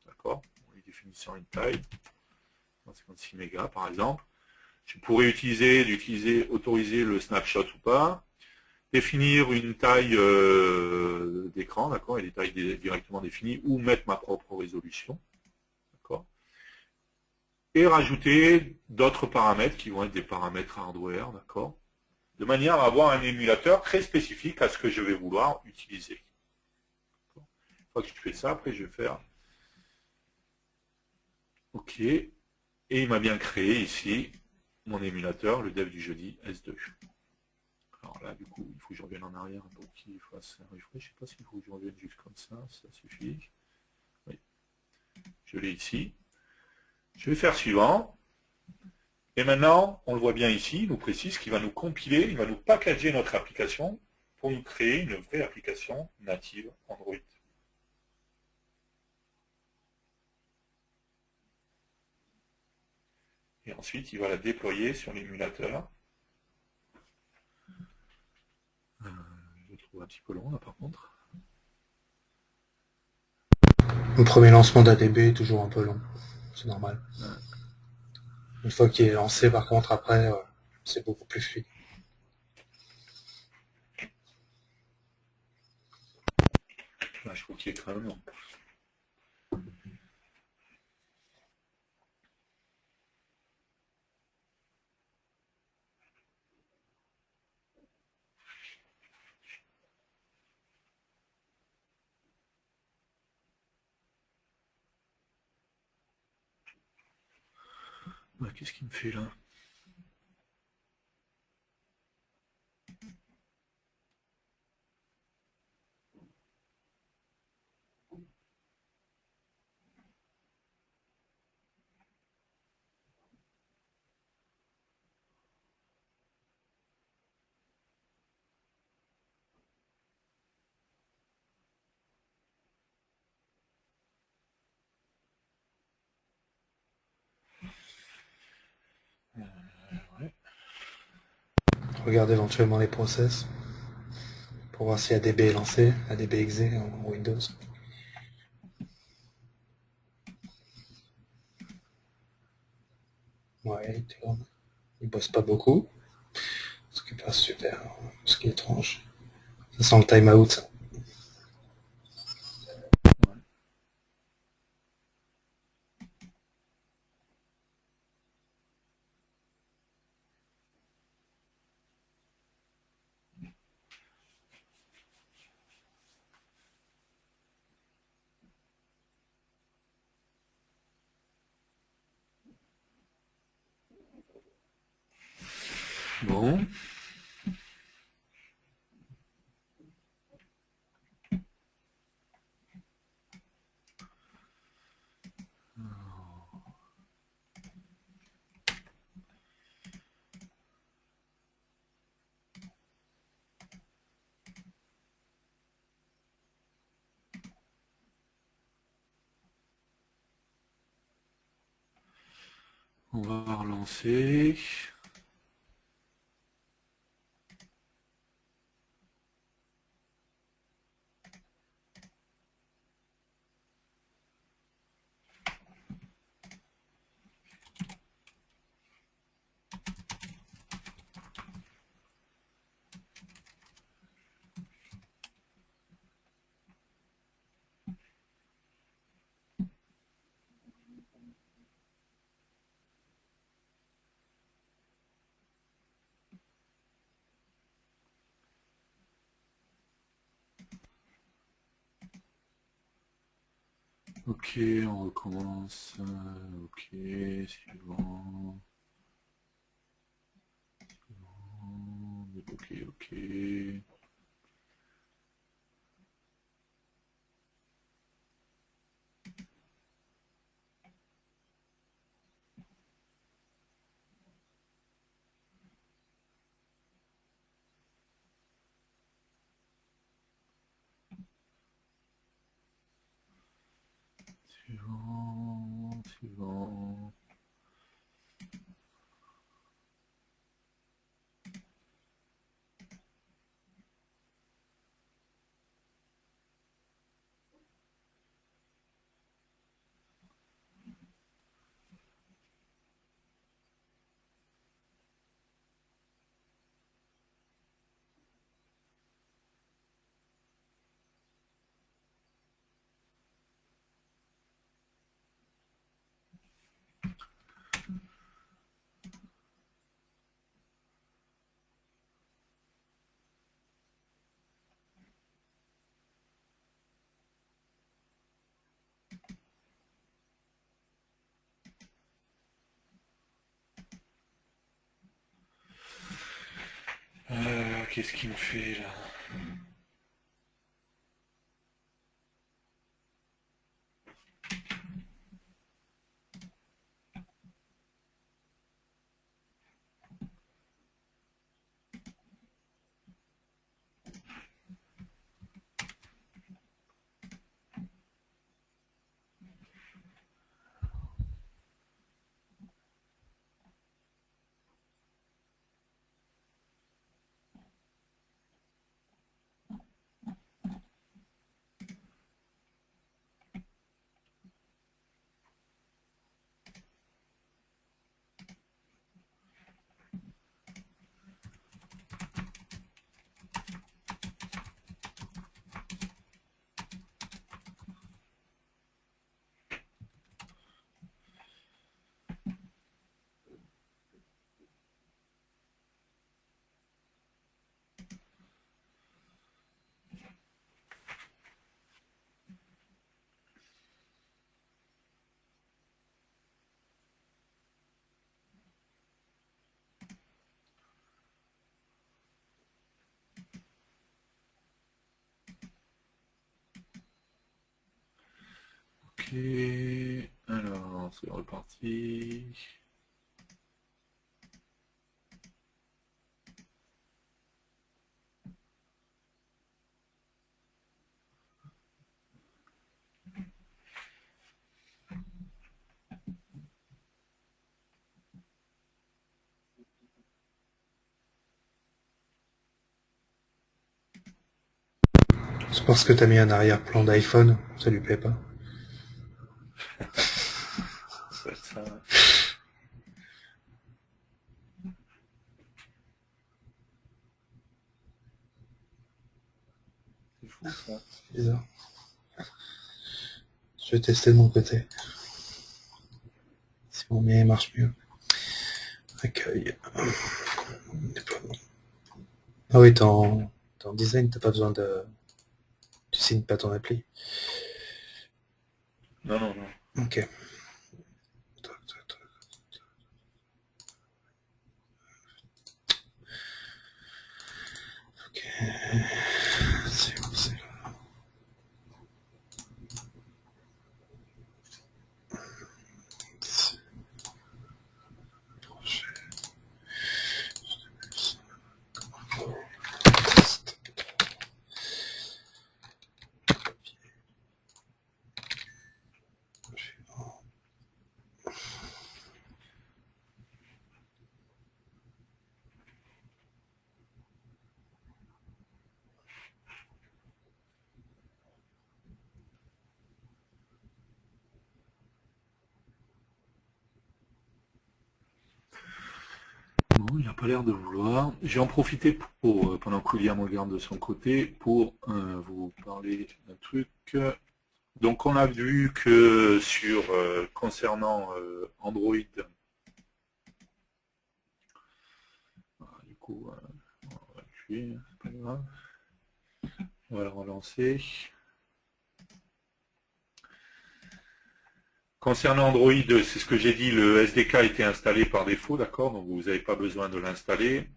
D'accord? On lui définit une taille, 56 mégas, par exemple. Je pourrais autoriser le snapshot ou pas, définir une taille d'écran, d'accord, et des tailles directement définies, ou mettre ma propre résolution, d'accord, et rajouter d'autres paramètres qui vont être des paramètres hardware, d'accord, de manière à avoir un émulateur très spécifique à ce que je vais vouloir utiliser. Une fois que je fais ça, après je vais faire OK, et il m'a bien créé ici mon émulateur, le dev du jeudi S2. Alors là, du coup, il faut que je revienne en arrière pour qu'il fasse un refresh. Je ne sais pas s'il faut que je revienne juste comme ça suffit. Oui, je l'ai ici. Je vais faire suivant. Et maintenant, on le voit bien ici, il nous précise qu'il va nous compiler, il va nous packager notre application pour nous créer une vraie application native Android. Et ensuite, il va la déployer sur l'émulateur. Je le trouve un petit peu long là par contre. Le premier lancement d'ADB est toujours un peu long, c'est normal. Ouais. Une fois qu'il est lancé, par contre, après, c'est beaucoup plus fluide. Là, je trouve qu'il est quand même long. Ouais, qu'est-ce qu'il me fait là? Ouais. Regardez éventuellement les process pour voir si ADB est lancé, ADB.exe en Windows. Ouais, il bosse pas beaucoup. Ce qui est pas super, ce qui est étrange. Ça sent le timeout, ça. Bon. On va relancer. Ok, on recommence. Ok, suivant. Ok, ok. Suivant, suivant. Qu'est-ce qu'il me fait là? Ok, alors c'est reparti. C'est parce que t'as mis un arrière-plan d'iPhone, ça lui plaît pas. Ça doit être ça. C'est fou ça. C'est bizarre. Je vais tester de mon côté. Si mon mien marche mieux. Accueil. Déploiement. Ah oui, dans design, t'as pas besoin de... Tu signes pas ton appli. Non, non, non. Ok. Toc, toc, toc. Ok. C'est bon, c'est bon. Bon, il n'a pas l'air de vouloir. J'ai en profité pour, pendant que William regarde de son côté, pour vous parler d'un truc. Donc on a vu que sur concernant Android, du coup, on va appuyer, c'est pas grave. On va le relancer. Concernant Android, c'est ce que j'ai dit, le SDK a été installé par défaut, d'accord, donc vous n'avez pas besoin de l'installer.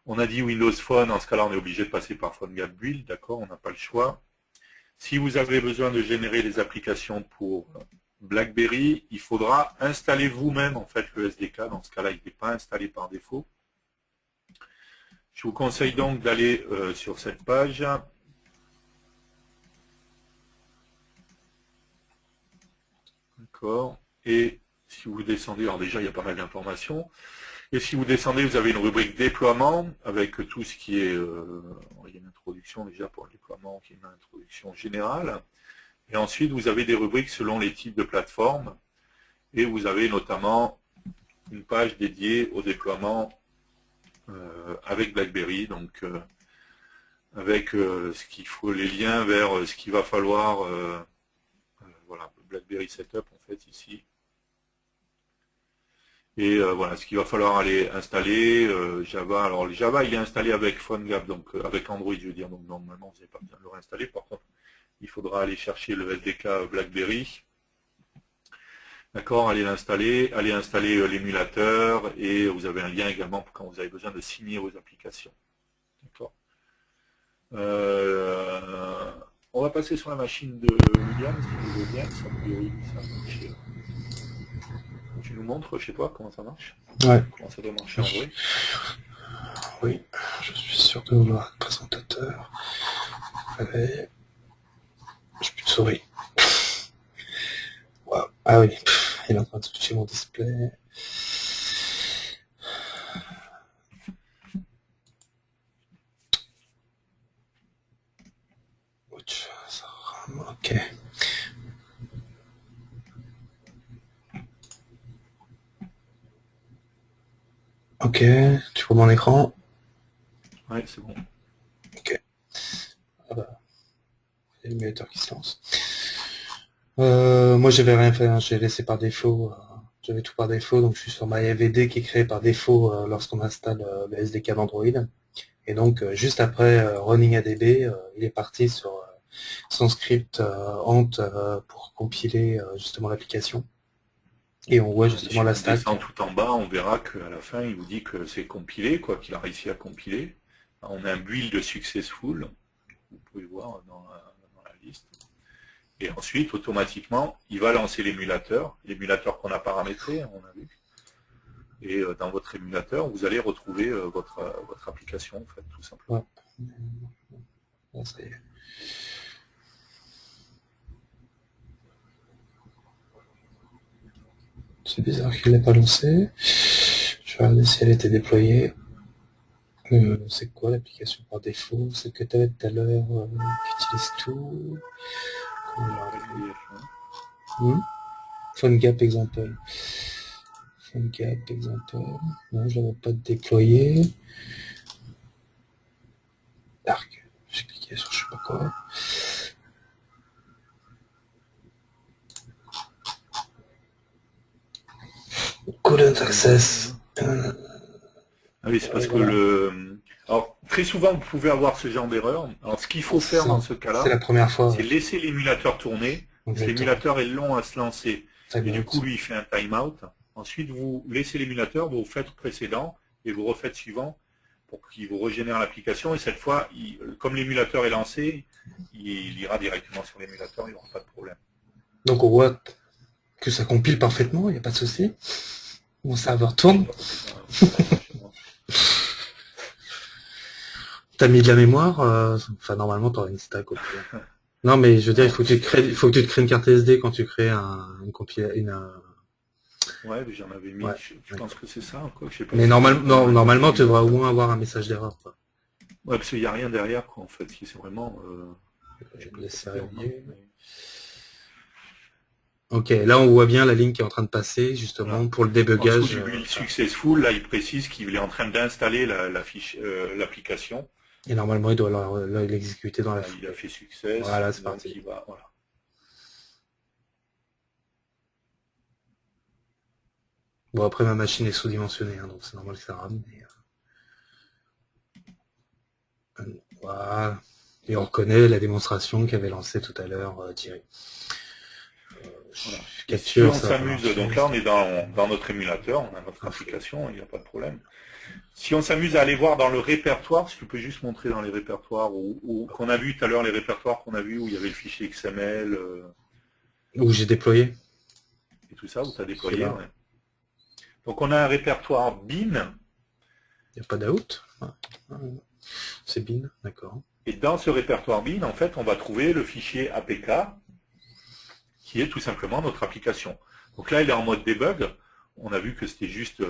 On a dit Windows Phone, en ce cas-là, on est obligé de passer par PhoneGap Build, d'accord, on n'a pas le choix. Si vous avez besoin de générer les applications pour BlackBerry, il faudra installer vous-même en fait le SDK. Dans ce cas-là, il n'est pas installé par défaut. Je vous conseille donc d'aller sur cette page. D'accord. Et si vous descendez, alors déjà il y a pas mal d'informations. Et si vous descendez, vous avez une rubrique déploiement avec tout ce qui est, il y a une introduction déjà pour le déploiement, qui est une introduction générale. Et ensuite, vous avez des rubriques selon les types de plateformes. Et vous avez notamment une page dédiée au déploiement avec BlackBerry, donc avec ce qu'il faut, les liens vers ce qu'il va falloir, voilà, BlackBerry Setup en fait ici. Et voilà, ce qu'il va falloir aller installer, Java. Alors le Java, il est installé avec PhoneGap, donc avec Android, je veux dire, donc normalement, vous n'avez pas besoin de le réinstaller. Par contre, il faudra aller chercher le SDK BlackBerry. D'accord, allez l'installer, allez installer l'émulateur et vous avez un lien également pour quand vous avez besoin de signer vos applications. D'accord. On va passer sur la machine de William, si vous voulez bien, ça marche. Tu nous montres, je sais pas comment ça marche. Ouais. Comment ça doit marcher en vrai. Oui, je suis sûr de vouloir être présentateur. Allez. J'ai plus de souris. Wow. Ah oui, il est en train de switcher mon display. Ok. Ok, tu vois mon écran? Ouais, c'est bon. Ok. Ah bah, il y a l'émulateur qui se lance. Moi, j'avais rien fait, hein. J'ai laissé par défaut. J'avais tout par défaut, donc je suis sur MyAVD qui est créé par défaut lorsqu'on installe le SDK d'Android. Et donc, juste après Running ADB, il est parti sur son script Ant pour compiler justement l'application. Et on voit justement la stack. Si on descend tout en bas, on verra qu'à la fin, il vous dit que c'est compilé, quoi, qu'il a réussi à compiler. On a un build successful, vous pouvez voir dans la liste. Et ensuite, automatiquement, il va lancer l'émulateur qu'on a paramétré, on a vu. Et dans votre émulateur, vous allez retrouver votre application, en fait, tout simplement. Ouais. Là, ça y est. C'est bizarre qu'il l'ait pas lancé. Je vais regarder si elle était déployée. C'est quoi l'application par défaut? C'est que tu avais tout à l'heure qui utilise tout. PhoneGap example. PhoneGap example. Non, je l'avais pas déployé. Dark. J'ai cliqué sur je sais pas quoi. Couldn't access. Ah oui, c'est parce que le... Alors, très souvent, vous pouvez avoir ce genre d'erreur. Alors, ce qu'il faut faire dans ce cas-là, c'est la première fois. C'est laisser l'émulateur tourner. L'émulateur est long à se lancer. Et du coup, lui, il fait un timeout. Ensuite, vous laissez l'émulateur, vous faites précédent et vous refaites suivant pour qu'il vous régénère l'application. Et cette fois, comme l'émulateur est lancé, il ira directement sur l'émulateur, il n'y aura pas de problème. Donc on voit que ça compile parfaitement, il n'y a pas de souci. Mon serveur tourne. T'as mis de la mémoire, enfin normalement t'auras une stack au pire. Non mais je veux dire, il faut que tu te crées une carte SD quand tu crées Ouais, mais j'en avais mis, ouais, je pense que c'est ça, quoi. Je sais pas mais normalement tu devrais au moins avoir un message d'erreur, quoi. Ouais, parce qu'il n'y a rien derrière, quoi, en fait. C'est vraiment... je vais laisser régler. Ok, là on voit bien la ligne qui est en train de passer, justement, voilà, pour le débugage. En dessous du build successful, là il précise qu'il est en train d'installer l'application. Et normalement il doit l'exécuter dans la foulée. Il a fait succès. Voilà, c'est parti. Voilà. Bon, après ma machine est sous-dimensionnée, hein, donc c'est normal que ça rame. Mais... Voilà. Et on reconnaît la démonstration qu'avait lancée tout à l'heure Thierry. Voilà. Et si Capture, on ça va s'amuse, marcher. donc là on est dans notre émulateur, on a notre application, il n'y a pas de problème. Si on s'amuse à aller voir dans le répertoire, si tu peux juste montrer dans les répertoires, ou qu'on a vu tout à l'heure, les répertoires qu'on a vu où il y avait le fichier XML Où j'ai déployé. et tout ça, où tu as C'est déployé. là. Ouais. Donc on a un répertoire bin, Il n'y a pas d'out. C'est bin, d'accord. et dans ce répertoire bin, en fait, on va trouver le fichier APK, qui est tout simplement notre application. Donc là, il est en mode debug. On a vu que c'était juste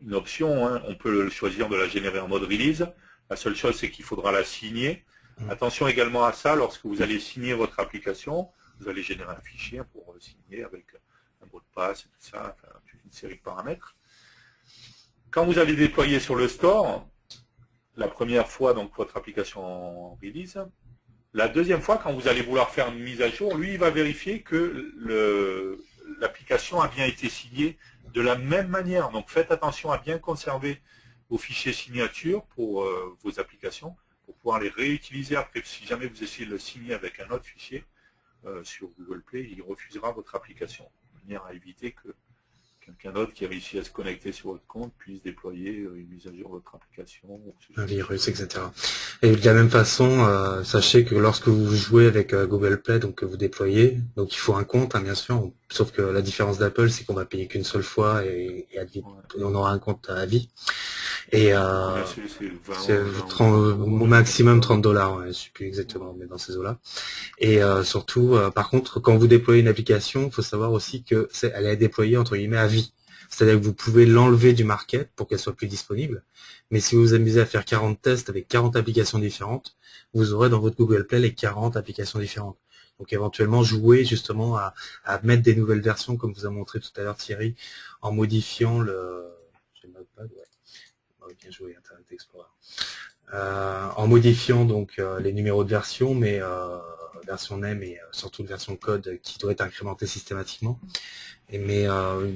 une option. Hein. On peut choisir de la générer en mode release. La seule chose, c'est qu'il faudra la signer. Attention également à ça, lorsque vous allez signer votre application, vous allez générer un fichier pour signer avec un mot de passe et tout ça, enfin, une série de paramètres. Quand vous allez déployer sur le store, la première fois, donc votre application en release, la deuxième fois, quand vous allez vouloir faire une mise à jour, lui, il va vérifier que l'application a bien été signée de la même manière. Donc faites attention à bien conserver vos fichiers signature pour vos applications, pour pouvoir les réutiliser après. Si jamais vous essayez de le signer avec un autre fichier sur Google Play, il refusera votre application, de manière à éviter que quelqu'un d'autre qui a réussi à se connecter sur votre compte puisse déployer une mise à jour de votre application. Un virus, etc. Et de la même façon, sachez que lorsque vous jouez avec Google Play, donc que vous déployez, donc il faut un compte, hein, bien sûr, sauf que la différence d'Apple, c'est qu'on va payer qu'une seule fois et on aura un compte à vie. Et c'est 30, au maximum $30, ouais, je sais plus exactement, mais dans ces eaux-là. Et surtout, par contre, quand vous déployez une application, il faut savoir aussi que elle est déployée entre guillemets à vie. C'est-à-dire que vous pouvez l'enlever du market pour qu'elle soit plus disponible. Mais si vous vous amusez à faire 40 tests avec 40 applications différentes, vous aurez dans votre Google Play les 40 applications différentes. Donc éventuellement jouer justement à mettre des nouvelles versions, comme vous a montré tout à l'heure Thierry, en modifiant le... J'ai le notepad, ouais. Bien joué, Internet Explorer. En modifiant donc les numéros de version, mais version name et surtout une version code qui doit être incrémentée systématiquement. Mais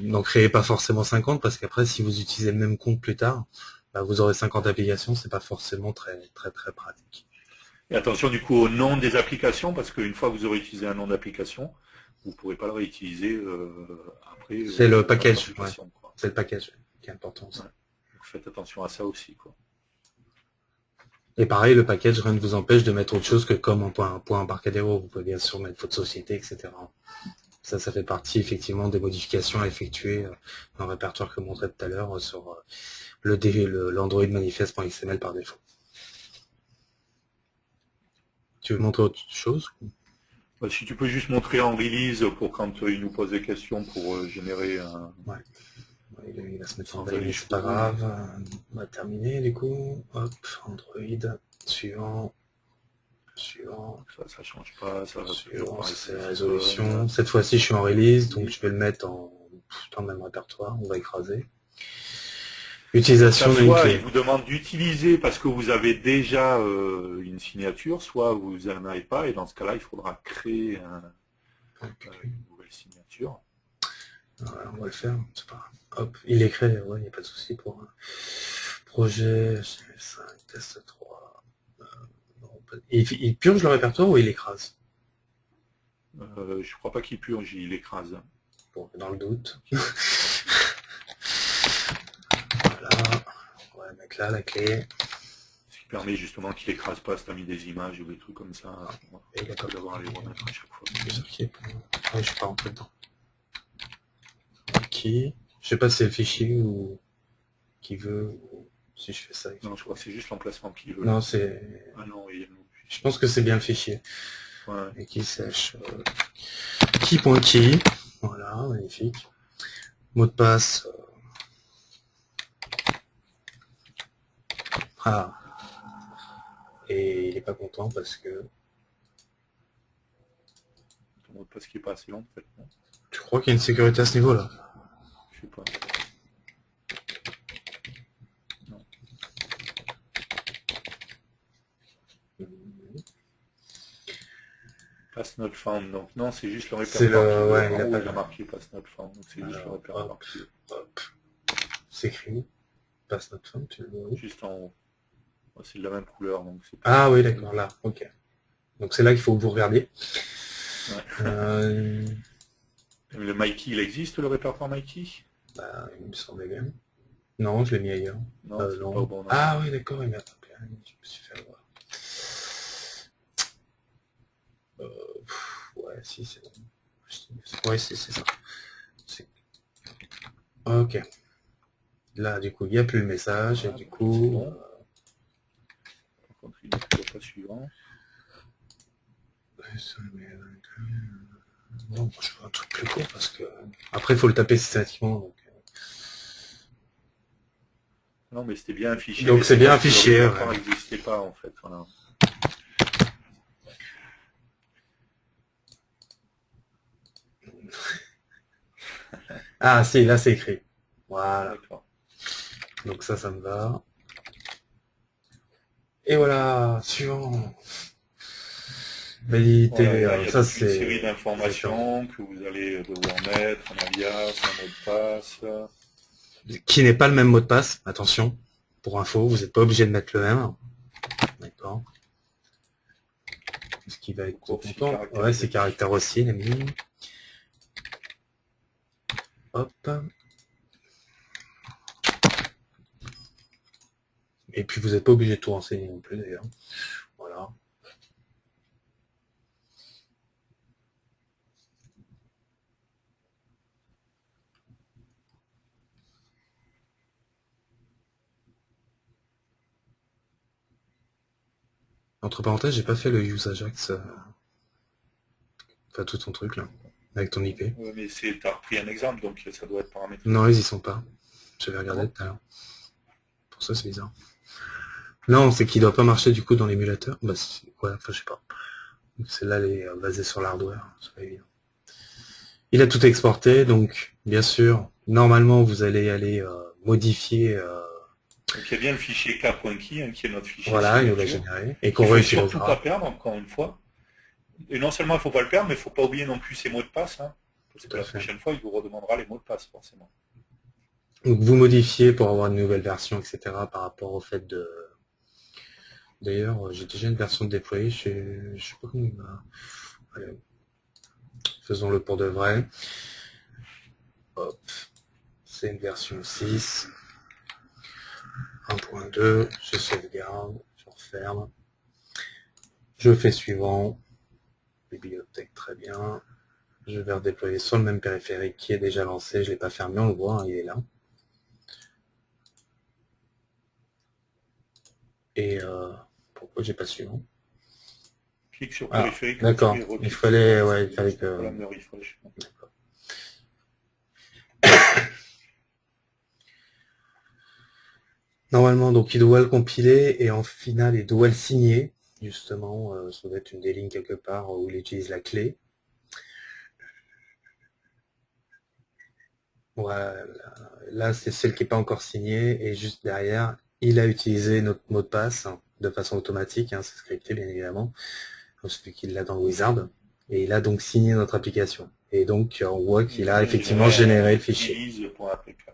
n'en créez pas forcément 50 parce qu'après, si vous utilisez le même compte plus tard, bah, vous aurez 50 applications, c'est pas forcément très pratique. Et attention du coup au nom des applications, parce qu'une fois que vous aurez utilisé un nom d'application, vous ne pourrez pas le réutiliser après. C'est le package, ouais. C'est le package qui est important. Ça. Ouais. Donc faites attention à ça aussi, quoi. Et pareil, le package, rien ne vous empêche de mettre autre chose que comme un point Embarcadero. Vous pouvez bien sûr mettre votre société, etc. Ça fait partie effectivement des modifications à effectuer dans le répertoire que je montrais tout à l'heure sur l'Android manifest.xml par défaut. Tu veux montrer autre chose? Bah, si tu peux juste montrer en release pour quand il nous pose des questions pour générer un... Ouais. Il va se mettre en veille, c'est pas grave. On va terminer du coup. Hop, Android, suivant. Ça change pas, ça va suivant, c'est la résolution. Cette fois-ci, je suis en release, donc je vais le mettre dans le même répertoire. On va écraser. Utilisation d'une clé. Il vous demande d'utiliser parce que vous avez déjà une signature, soit vous n'en avez pas, et dans ce cas-là, il faudra créer une nouvelle signature. Voilà, on va le faire, c'est pas grave. Hop, il est créé, ouais, il n'y a pas de souci pour un projet, 5, test 3. Il purge le répertoire ou il écrase? Je crois pas qu'il purge, il écrase. Bon, dans le doute. Voilà, on va mettre là la clé. Ce qui permet justement qu'il écrase pas si tu as mis des images ou des trucs comme ça. Et il a pas d'avoir à les remettre à chaque fois. Je suis pas rentré dedans. Ok. Je sais pas si c'est le fichier ou qui veut ou si je fais ça. Non, je crois que c'est juste l'emplacement qui veut. Non, c'est. Ah non, oui, non. Je pense que c'est bien le fichier. Ouais. Et qui sèche. Key.key. Voilà, magnifique. Mot de passe. Ah. Et il est pas content parce que. Ton mot de passe qui est pas assez long, peut-être, non? Tu crois qu'il y a une sécurité à ce niveau-là? Je sais pas. Non. Pass not found, donc non, c'est juste le répertoire. Ouais, il a marqué pass not found, donc c'est juste le répertoire. Hop. C'est écrit. Pass not found, tu le vois. Juste en haut. C'est de la même couleur, donc c'est. Ah oui, d'accord, là, ok. Donc c'est là qu'il faut que vous regardiez. Ouais. Le Mikey, il existe, le répertoire Mikey? Bah, il me semblait bien. Non, je l'ai mis ailleurs. Non, c'est pas au Non. bon Ah endroit. oui, d'accord, il m'a appelé. Je me suis fait avoir. Ouais, si, c'est bon. Ouais, c'est ça. Ok. Là, du coup, il n'y a plus le message, et Voilà, du donc là, c'est coup... bon. Par contre, il n'est toujours pas suivant. Non, je veux un truc plus court, parce que... Après, il faut le taper systématiquement, donc... Non, mais c'était bien affiché, Donc mais c'est c'est bien parce que le affiché, répertoire ouais. n'existait pas, en fait. Voilà. Ah si, là c'est écrit. Voilà. D'accord. Donc ça me va. Et voilà, suivant. Voilà, et Validité, là, il y a ça toute une série c'est exactement. d'informations que vous allez devoir mettre, un alias, un mot de passe. Qui n'est pas le même mot de passe, attention. Pour info, vous n'êtes pas obligé de mettre le même. D'accord. Ce qui va être Encore aussi content. Ouais, c'est caractérisatif. caractère aussi, les mis. Hop. Et puis vous n'êtes pas obligé de tout renseigner non plus d'ailleurs. Voilà. Entre parenthèses, j'ai pas fait le use Ajax, enfin tout ton truc là, avec ton IP. Ouais, mais t'as repris un exemple, donc ça doit être paramétré. Non, ils y sont pas. J'avais Ah regardé bon? tout à l'heure. Pour ça, c'est bizarre. Non, c'est qu'il doit pas marcher du coup dans l'émulateur. Bah, ouais, enfin, je sais pas. Celle-là, elle est basée sur l'hardware. C'est pas évident. Il a tout exporté, donc, bien sûr, normalement, vous allez aller modifier. Donc il y a bien le fichier k.key, hein, qui est notre fichier Voilà, il nous l'a signature, généré et qu'on qu'il faut surtout pas réutilisera. perdre, encore une fois. Et non seulement il ne faut pas le perdre, mais il ne faut pas oublier non plus ses mots de passe, hein, parce Tout que à la fait. prochaine fois, il vous redemandera les mots de passe, forcément. Donc, vous modifiez pour avoir une nouvelle version, etc. par rapport au fait de. D'ailleurs, j'ai déjà une version de déployée. Je sais pas comment il va. Allez, faisons-le pour de vrai. Hop, c'est une version 6. 1.2, je sauvegarde, je referme, je fais suivant, bibliothèque très bien, je vais redéployer sur le même périphérique qui est déjà lancé, je ne l'ai pas fermé, on le voit, hein, il est là. Et pourquoi j'ai pas suivant? Clique sur Ah, périphérique au-dessus d'accord, et il reclique sur fallait, place. ouais, il Il y a fallait juste un que... problème de refresh. Normalement, donc il doit le compiler et en final, il doit le signer. Justement, ça doit être une des lignes quelque part où il utilise la clé. Voilà, là c'est celle qui n'est pas encore signée et juste derrière, il a utilisé notre mot de passe de façon automatique, hein, c'est scripté bien évidemment, celui qu'il l'a dans le wizard, et il a donc signé notre application. Et donc on voit Il qu'il a a bien effectivement généré généré un le fichier. release pour APK.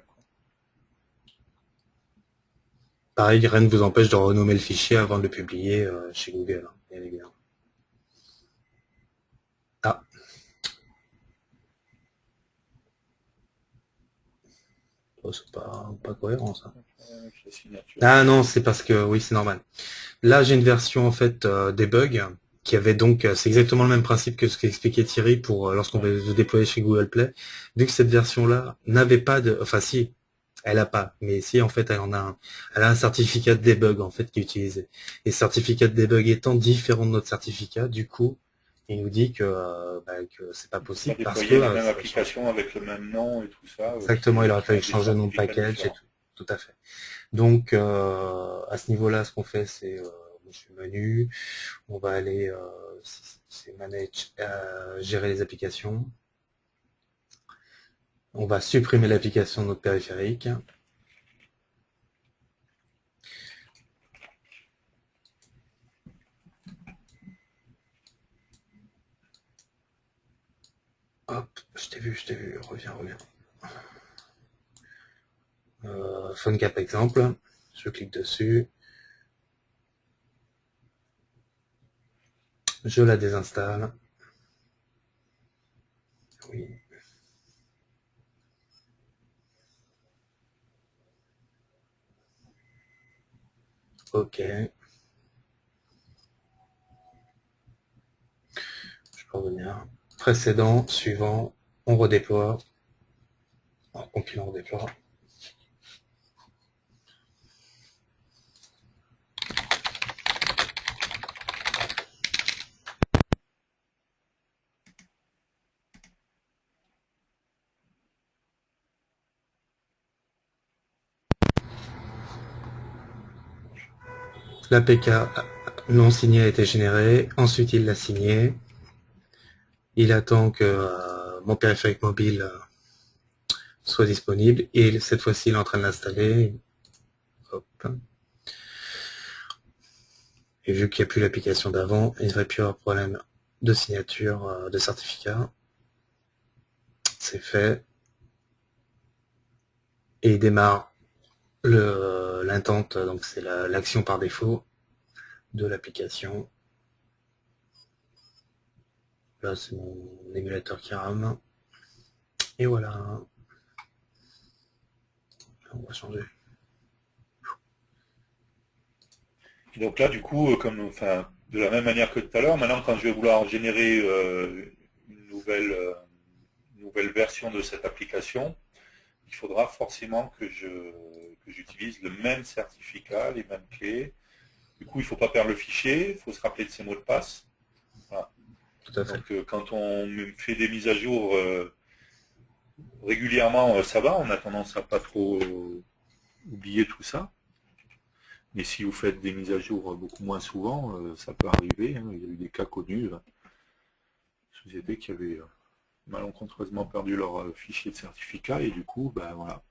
Pareil, rien ne vous empêche de renommer le fichier avant de le publier chez Google, hein, bien évidemment. Ah, oh, c'est pas cohérent ça. La signature Ah non, suffit. c'est parce que, oui, c'est normal. Là, j'ai une version en fait debug qui avait donc, c'est exactement le même principe que ce qu'expliquait Thierry pour lorsqu'on Ouais. veut le déployer chez Google Play. Vu que cette version-là n'avait pas de, enfin si, elle a pas, mais si en fait elle en a un, elle a un certificat de debug en fait qui est utilisé. Et ce certificat de debug étant différent de notre certificat, du coup, il nous dit que c'est pas Il ne peut pas possible parce que déployer la même ça va changer. application avec le même nom et tout ça, Exactement, il aurait qui ont fallu des changer le nom de certificats package et différents. tout. Tout à fait. Donc à ce niveau-là, ce qu'on fait, c'est je suis menu, on va aller c'est manage, gérer les applications. On va supprimer l'application de notre périphérique. Hop, je t'ai vu, reviens. PhoneGap exemple, je clique dessus, je la désinstalle. Oui. Ok. Je peux revenir. Précédent, suivant, on redéploie. En compilant, on redéploie. L'APK non signé a été généré. Ensuite, il l'a signé. Il attend que mon périphérique mobile soit disponible. Et cette fois-ci, il est en train de l'installer. Hop. Et vu qu'il n'y a plus l'application d'avant, il ne devrait plus avoir de problème de signature de certificat. C'est fait. Et il démarre l'intente, donc c'est l'action par défaut de l'application. Là, c'est mon émulateur qui rame. Et voilà. On va changer. Et donc là, du coup, enfin, de la même manière que tout à l'heure, maintenant, quand je vais vouloir générer une nouvelle version de cette application, il faudra forcément que j'utilise le même certificat, les mêmes clés. Du coup, il ne faut pas perdre le fichier, il faut se rappeler de ses mots de passe. Voilà. Tout à fait. Donc, quand on fait des mises à jour régulièrement, ça va, on a tendance à pas trop oublier tout ça. Mais si vous faites des mises à jour beaucoup moins souvent, ça peut arriver. Hein. Il y a eu des cas connus, sociétés qui avaient malencontreusement perdu leur fichier de certificat et du coup, ben voilà.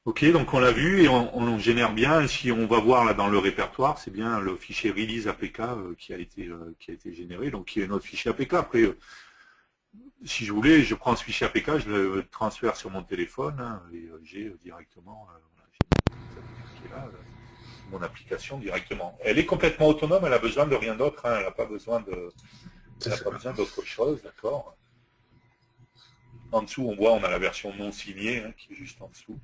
Ok, donc on l'a vu et on génère bien. Si on va voir là dans le répertoire, c'est bien le fichier release APK qui a été généré, donc qui est notre fichier APK. Après, si je voulais, je prends ce fichier APK, je le transfère sur mon téléphone hein, et j'ai directement qui est là, mon application directement. Elle est complètement autonome, elle a besoin de rien d'autre, hein, elle n'a pas besoin d'autre chose, d'accord. En dessous, on voit, on a la version non signée hein, qui est juste en dessous.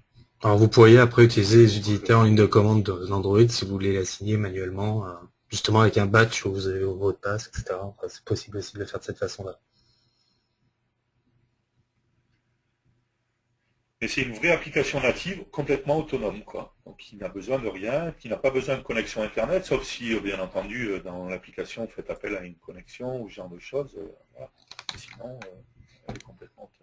Alors vous pourriez après utiliser les utilitaires en ligne de commande d'Android si vous voulez la signer manuellement, justement avec un batch où vous avez vos mots de passe, etc. Enfin, c'est possible aussi de le faire de cette façon-là. Mais c'est une vraie application native, complètement autonome, quoi. Donc qui n'a besoin de rien, qui n'a pas besoin de connexion Internet, sauf si, bien entendu, dans l'application, vous faites appel à une connexion ou ce genre de choses. Voilà. Et sinon, elle est complètement autonome.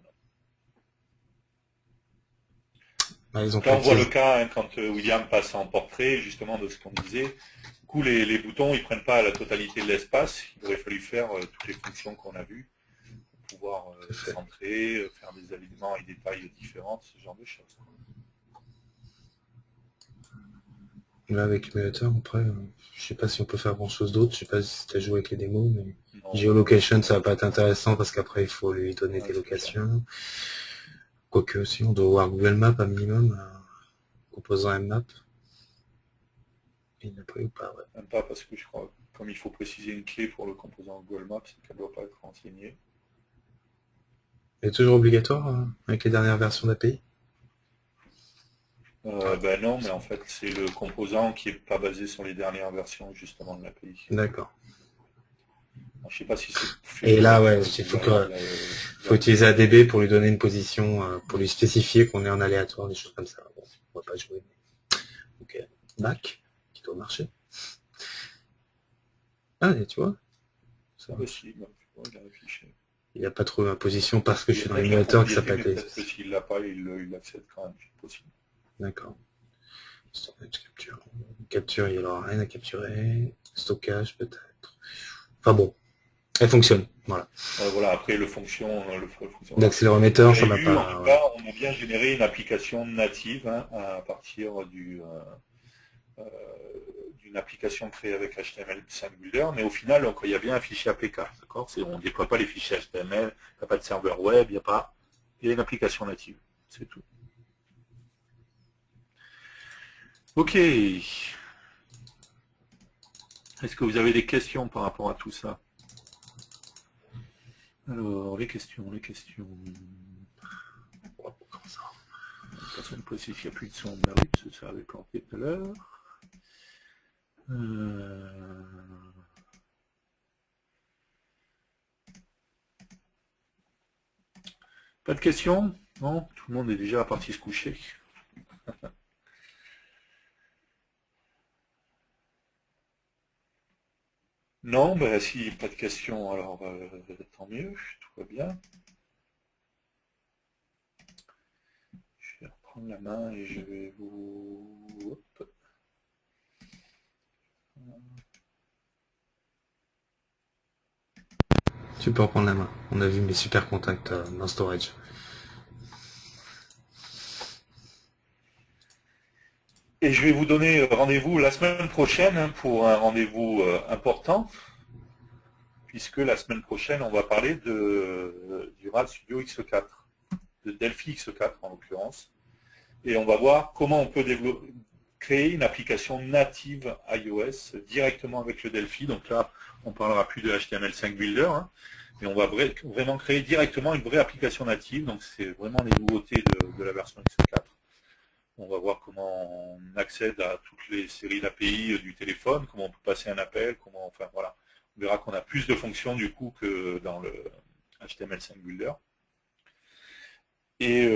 Bah, ils ont Là, on voit le utilisé. cas hein, quand William passe en portrait, justement, de ce qu'on disait. Du coup, les boutons, ils ne prennent pas la totalité de l'espace. Il aurait fallu faire toutes les fonctions qu'on a vues pour pouvoir centrer, faire des alignements et des tailles différentes, ce genre de choses. Là, avec l'émulateur, après, je sais pas si on peut faire grand chose d'autre, je sais pas si tu as joué avec les démos, mais Non, géolocation, ça va pas être intéressant parce qu'après, il faut lui donner ouais, des c'est clair. locations. Quoique aussi, on doit avoir Google Maps à minimum, composant Mmap. Il n'a pris ou pas, ouais. Même pas parce que je crois, comme il faut préciser une clé pour le composant Google Maps, c'est qu'elle ne doit pas être renseignée. Il est toujours obligatoire avec les dernières versions d'API. Ben non, mais en fait, c'est le composant qui n'est pas basé sur les dernières versions justement de l'API. D'accord. Je ne sais pas si c'est fait Et pour là, être ouais, il faut utiliser ADB pour lui donner une position, pour lui spécifier qu'on est en aléatoire, des choses comme ça. Bon, on va pas jouer. Ok. Back, qui doit marcher. Ah, et tu vois, ça marche. Possible, il a affiché. Il n'a pas trouvé ma position parce que je suis dans Peut-être la l'émulateur que ça propriété, n'a pas mais été. peut-être que s'il l'a pas, il l'accède quand même, c'est possible. D'accord. Storage capture. Capture, il n'y aura rien à capturer. Stockage, peut-être. Enfin bon, elle fonctionne. Voilà. Voilà, après le fonction. D'accélérométeur, ça m'a En pas. tout Ouais. cas, on a bien généré une application native hein, à partir euh, d'une application créée avec HTML5 Builder, mais au final, donc, il y a bien un fichier APK, d'accord. On ne déploie pas les fichiers HTML, il n'y a pas de serveur web, il y a une application native, c'est tout. Ok. Est-ce que vous avez des questions par rapport à tout ça? Alors, les questions. Personne précise qu'il n'y a plus de son, mais oui, ça avait planté tout à l'heure. Pas de questions? Non? Tout le monde est déjà parti se coucher. Non, ben si pas de questions, alors tant mieux, tout va bien. Je vais reprendre la main et je vais vous... Hop. Tu peux reprendre la main. On a vu mes super contacts dans Storage. Et je vais vous donner rendez-vous la semaine prochaine pour un rendez-vous important, puisque la semaine prochaine, on va parler du RAD Studio X4, de Delphi X4 en l'occurrence, et on va voir comment on peut créer une application native iOS directement avec le Delphi. Donc là, on ne parlera plus de HTML5 Builder, hein, mais on va vraiment créer directement une vraie application native. Donc c'est vraiment les nouveautés de la version X4. On va voir comment on accède à toutes les séries d'API du téléphone, comment on peut passer un appel, enfin voilà. On verra qu'on a plus de fonctions du coup que dans le HTML5 Builder. Et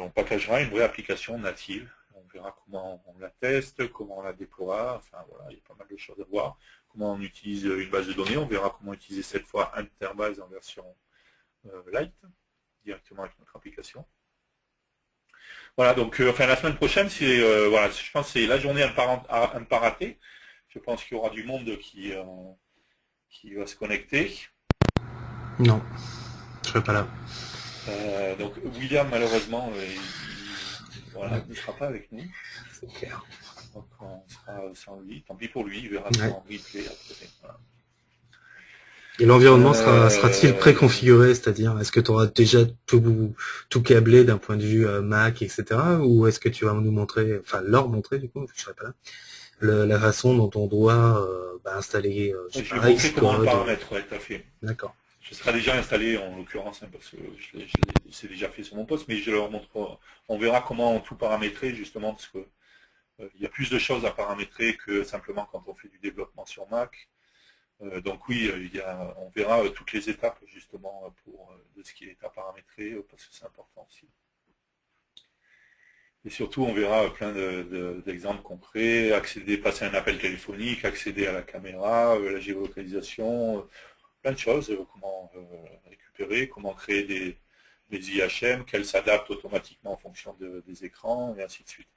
on packagera une vraie application native. On verra comment on la teste, comment on la déploie, enfin voilà, il y a pas mal de choses à voir. Comment on utilise une base de données, on verra comment utiliser cette fois Interbase en version light, directement avec notre application. Voilà, donc enfin la semaine prochaine, c'est voilà, je pense que c'est la journée à ne pas rater. Je pense qu'il y aura du monde qui va se connecter. Non, je serai pas là. Donc William, malheureusement, voilà, ne sera pas avec nous. C'est clair. Donc on sera sans lui. Tant pis pour lui, il verra ça en replay après. Voilà. Et l'environnement sera-t-il préconfiguré, c'est-à-dire est-ce que tu auras déjà tout câblé d'un point de vue Mac, etc. ou est-ce que tu vas nous montrer, enfin leur montrer du coup, je serai pas là, la façon dont on doit installer je vais montrer comment le paramètre, ouais, tout à fait. D'accord. Je serai déjà installé en l'occurrence, hein, parce que c'est déjà fait sur mon poste, mais je leur montre, on verra comment tout paramétrer justement, parce que il y a plus de choses à paramétrer que simplement quand on fait du développement sur Mac. Donc oui, on verra toutes les étapes justement de ce qui est à paramétrer, parce que c'est important aussi. Et surtout, on verra plein d'exemples concrets, passer un appel téléphonique, accéder à la caméra, la géolocalisation, plein de choses, comment récupérer, comment créer des IHM, qu'elles s'adaptent automatiquement en fonction des écrans, et ainsi de suite.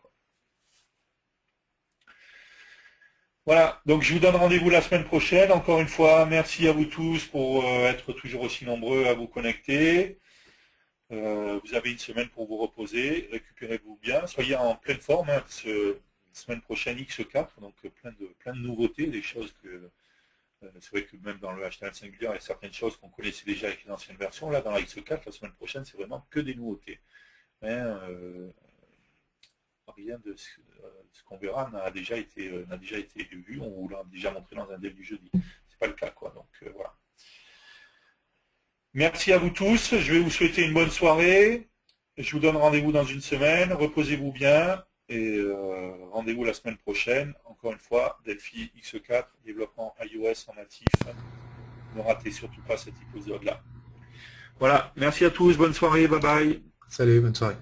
Voilà, donc je vous donne rendez-vous la semaine prochaine. Encore une fois, merci à vous tous pour être toujours aussi nombreux à vous connecter. Vous avez une semaine pour vous reposer, récupérez-vous bien, soyez en pleine forme, hein, semaine prochaine X4, donc plein de nouveautés, des choses que c'est vrai que même dans le HTML5 Builder, il y a certaines choses qu'on connaissait déjà avec les anciennes versions. Là, dans la X4, la semaine prochaine, c'est vraiment que des nouveautés. Mais rien de ce qu'on verra n'a déjà été vu, on vous l'a déjà montré dans un dev du jeudi. C'est pas le cas, quoi. Donc voilà. Merci à vous tous. Je vais vous souhaiter une bonne soirée. Je vous donne rendez-vous dans une semaine. Reposez-vous bien et rendez-vous la semaine prochaine. Encore une fois, Delphi X4, développement iOS en natif. Ne ratez surtout pas cet épisode-là. Voilà. Merci à tous. Bonne soirée. Bye bye. Salut, bonne soirée.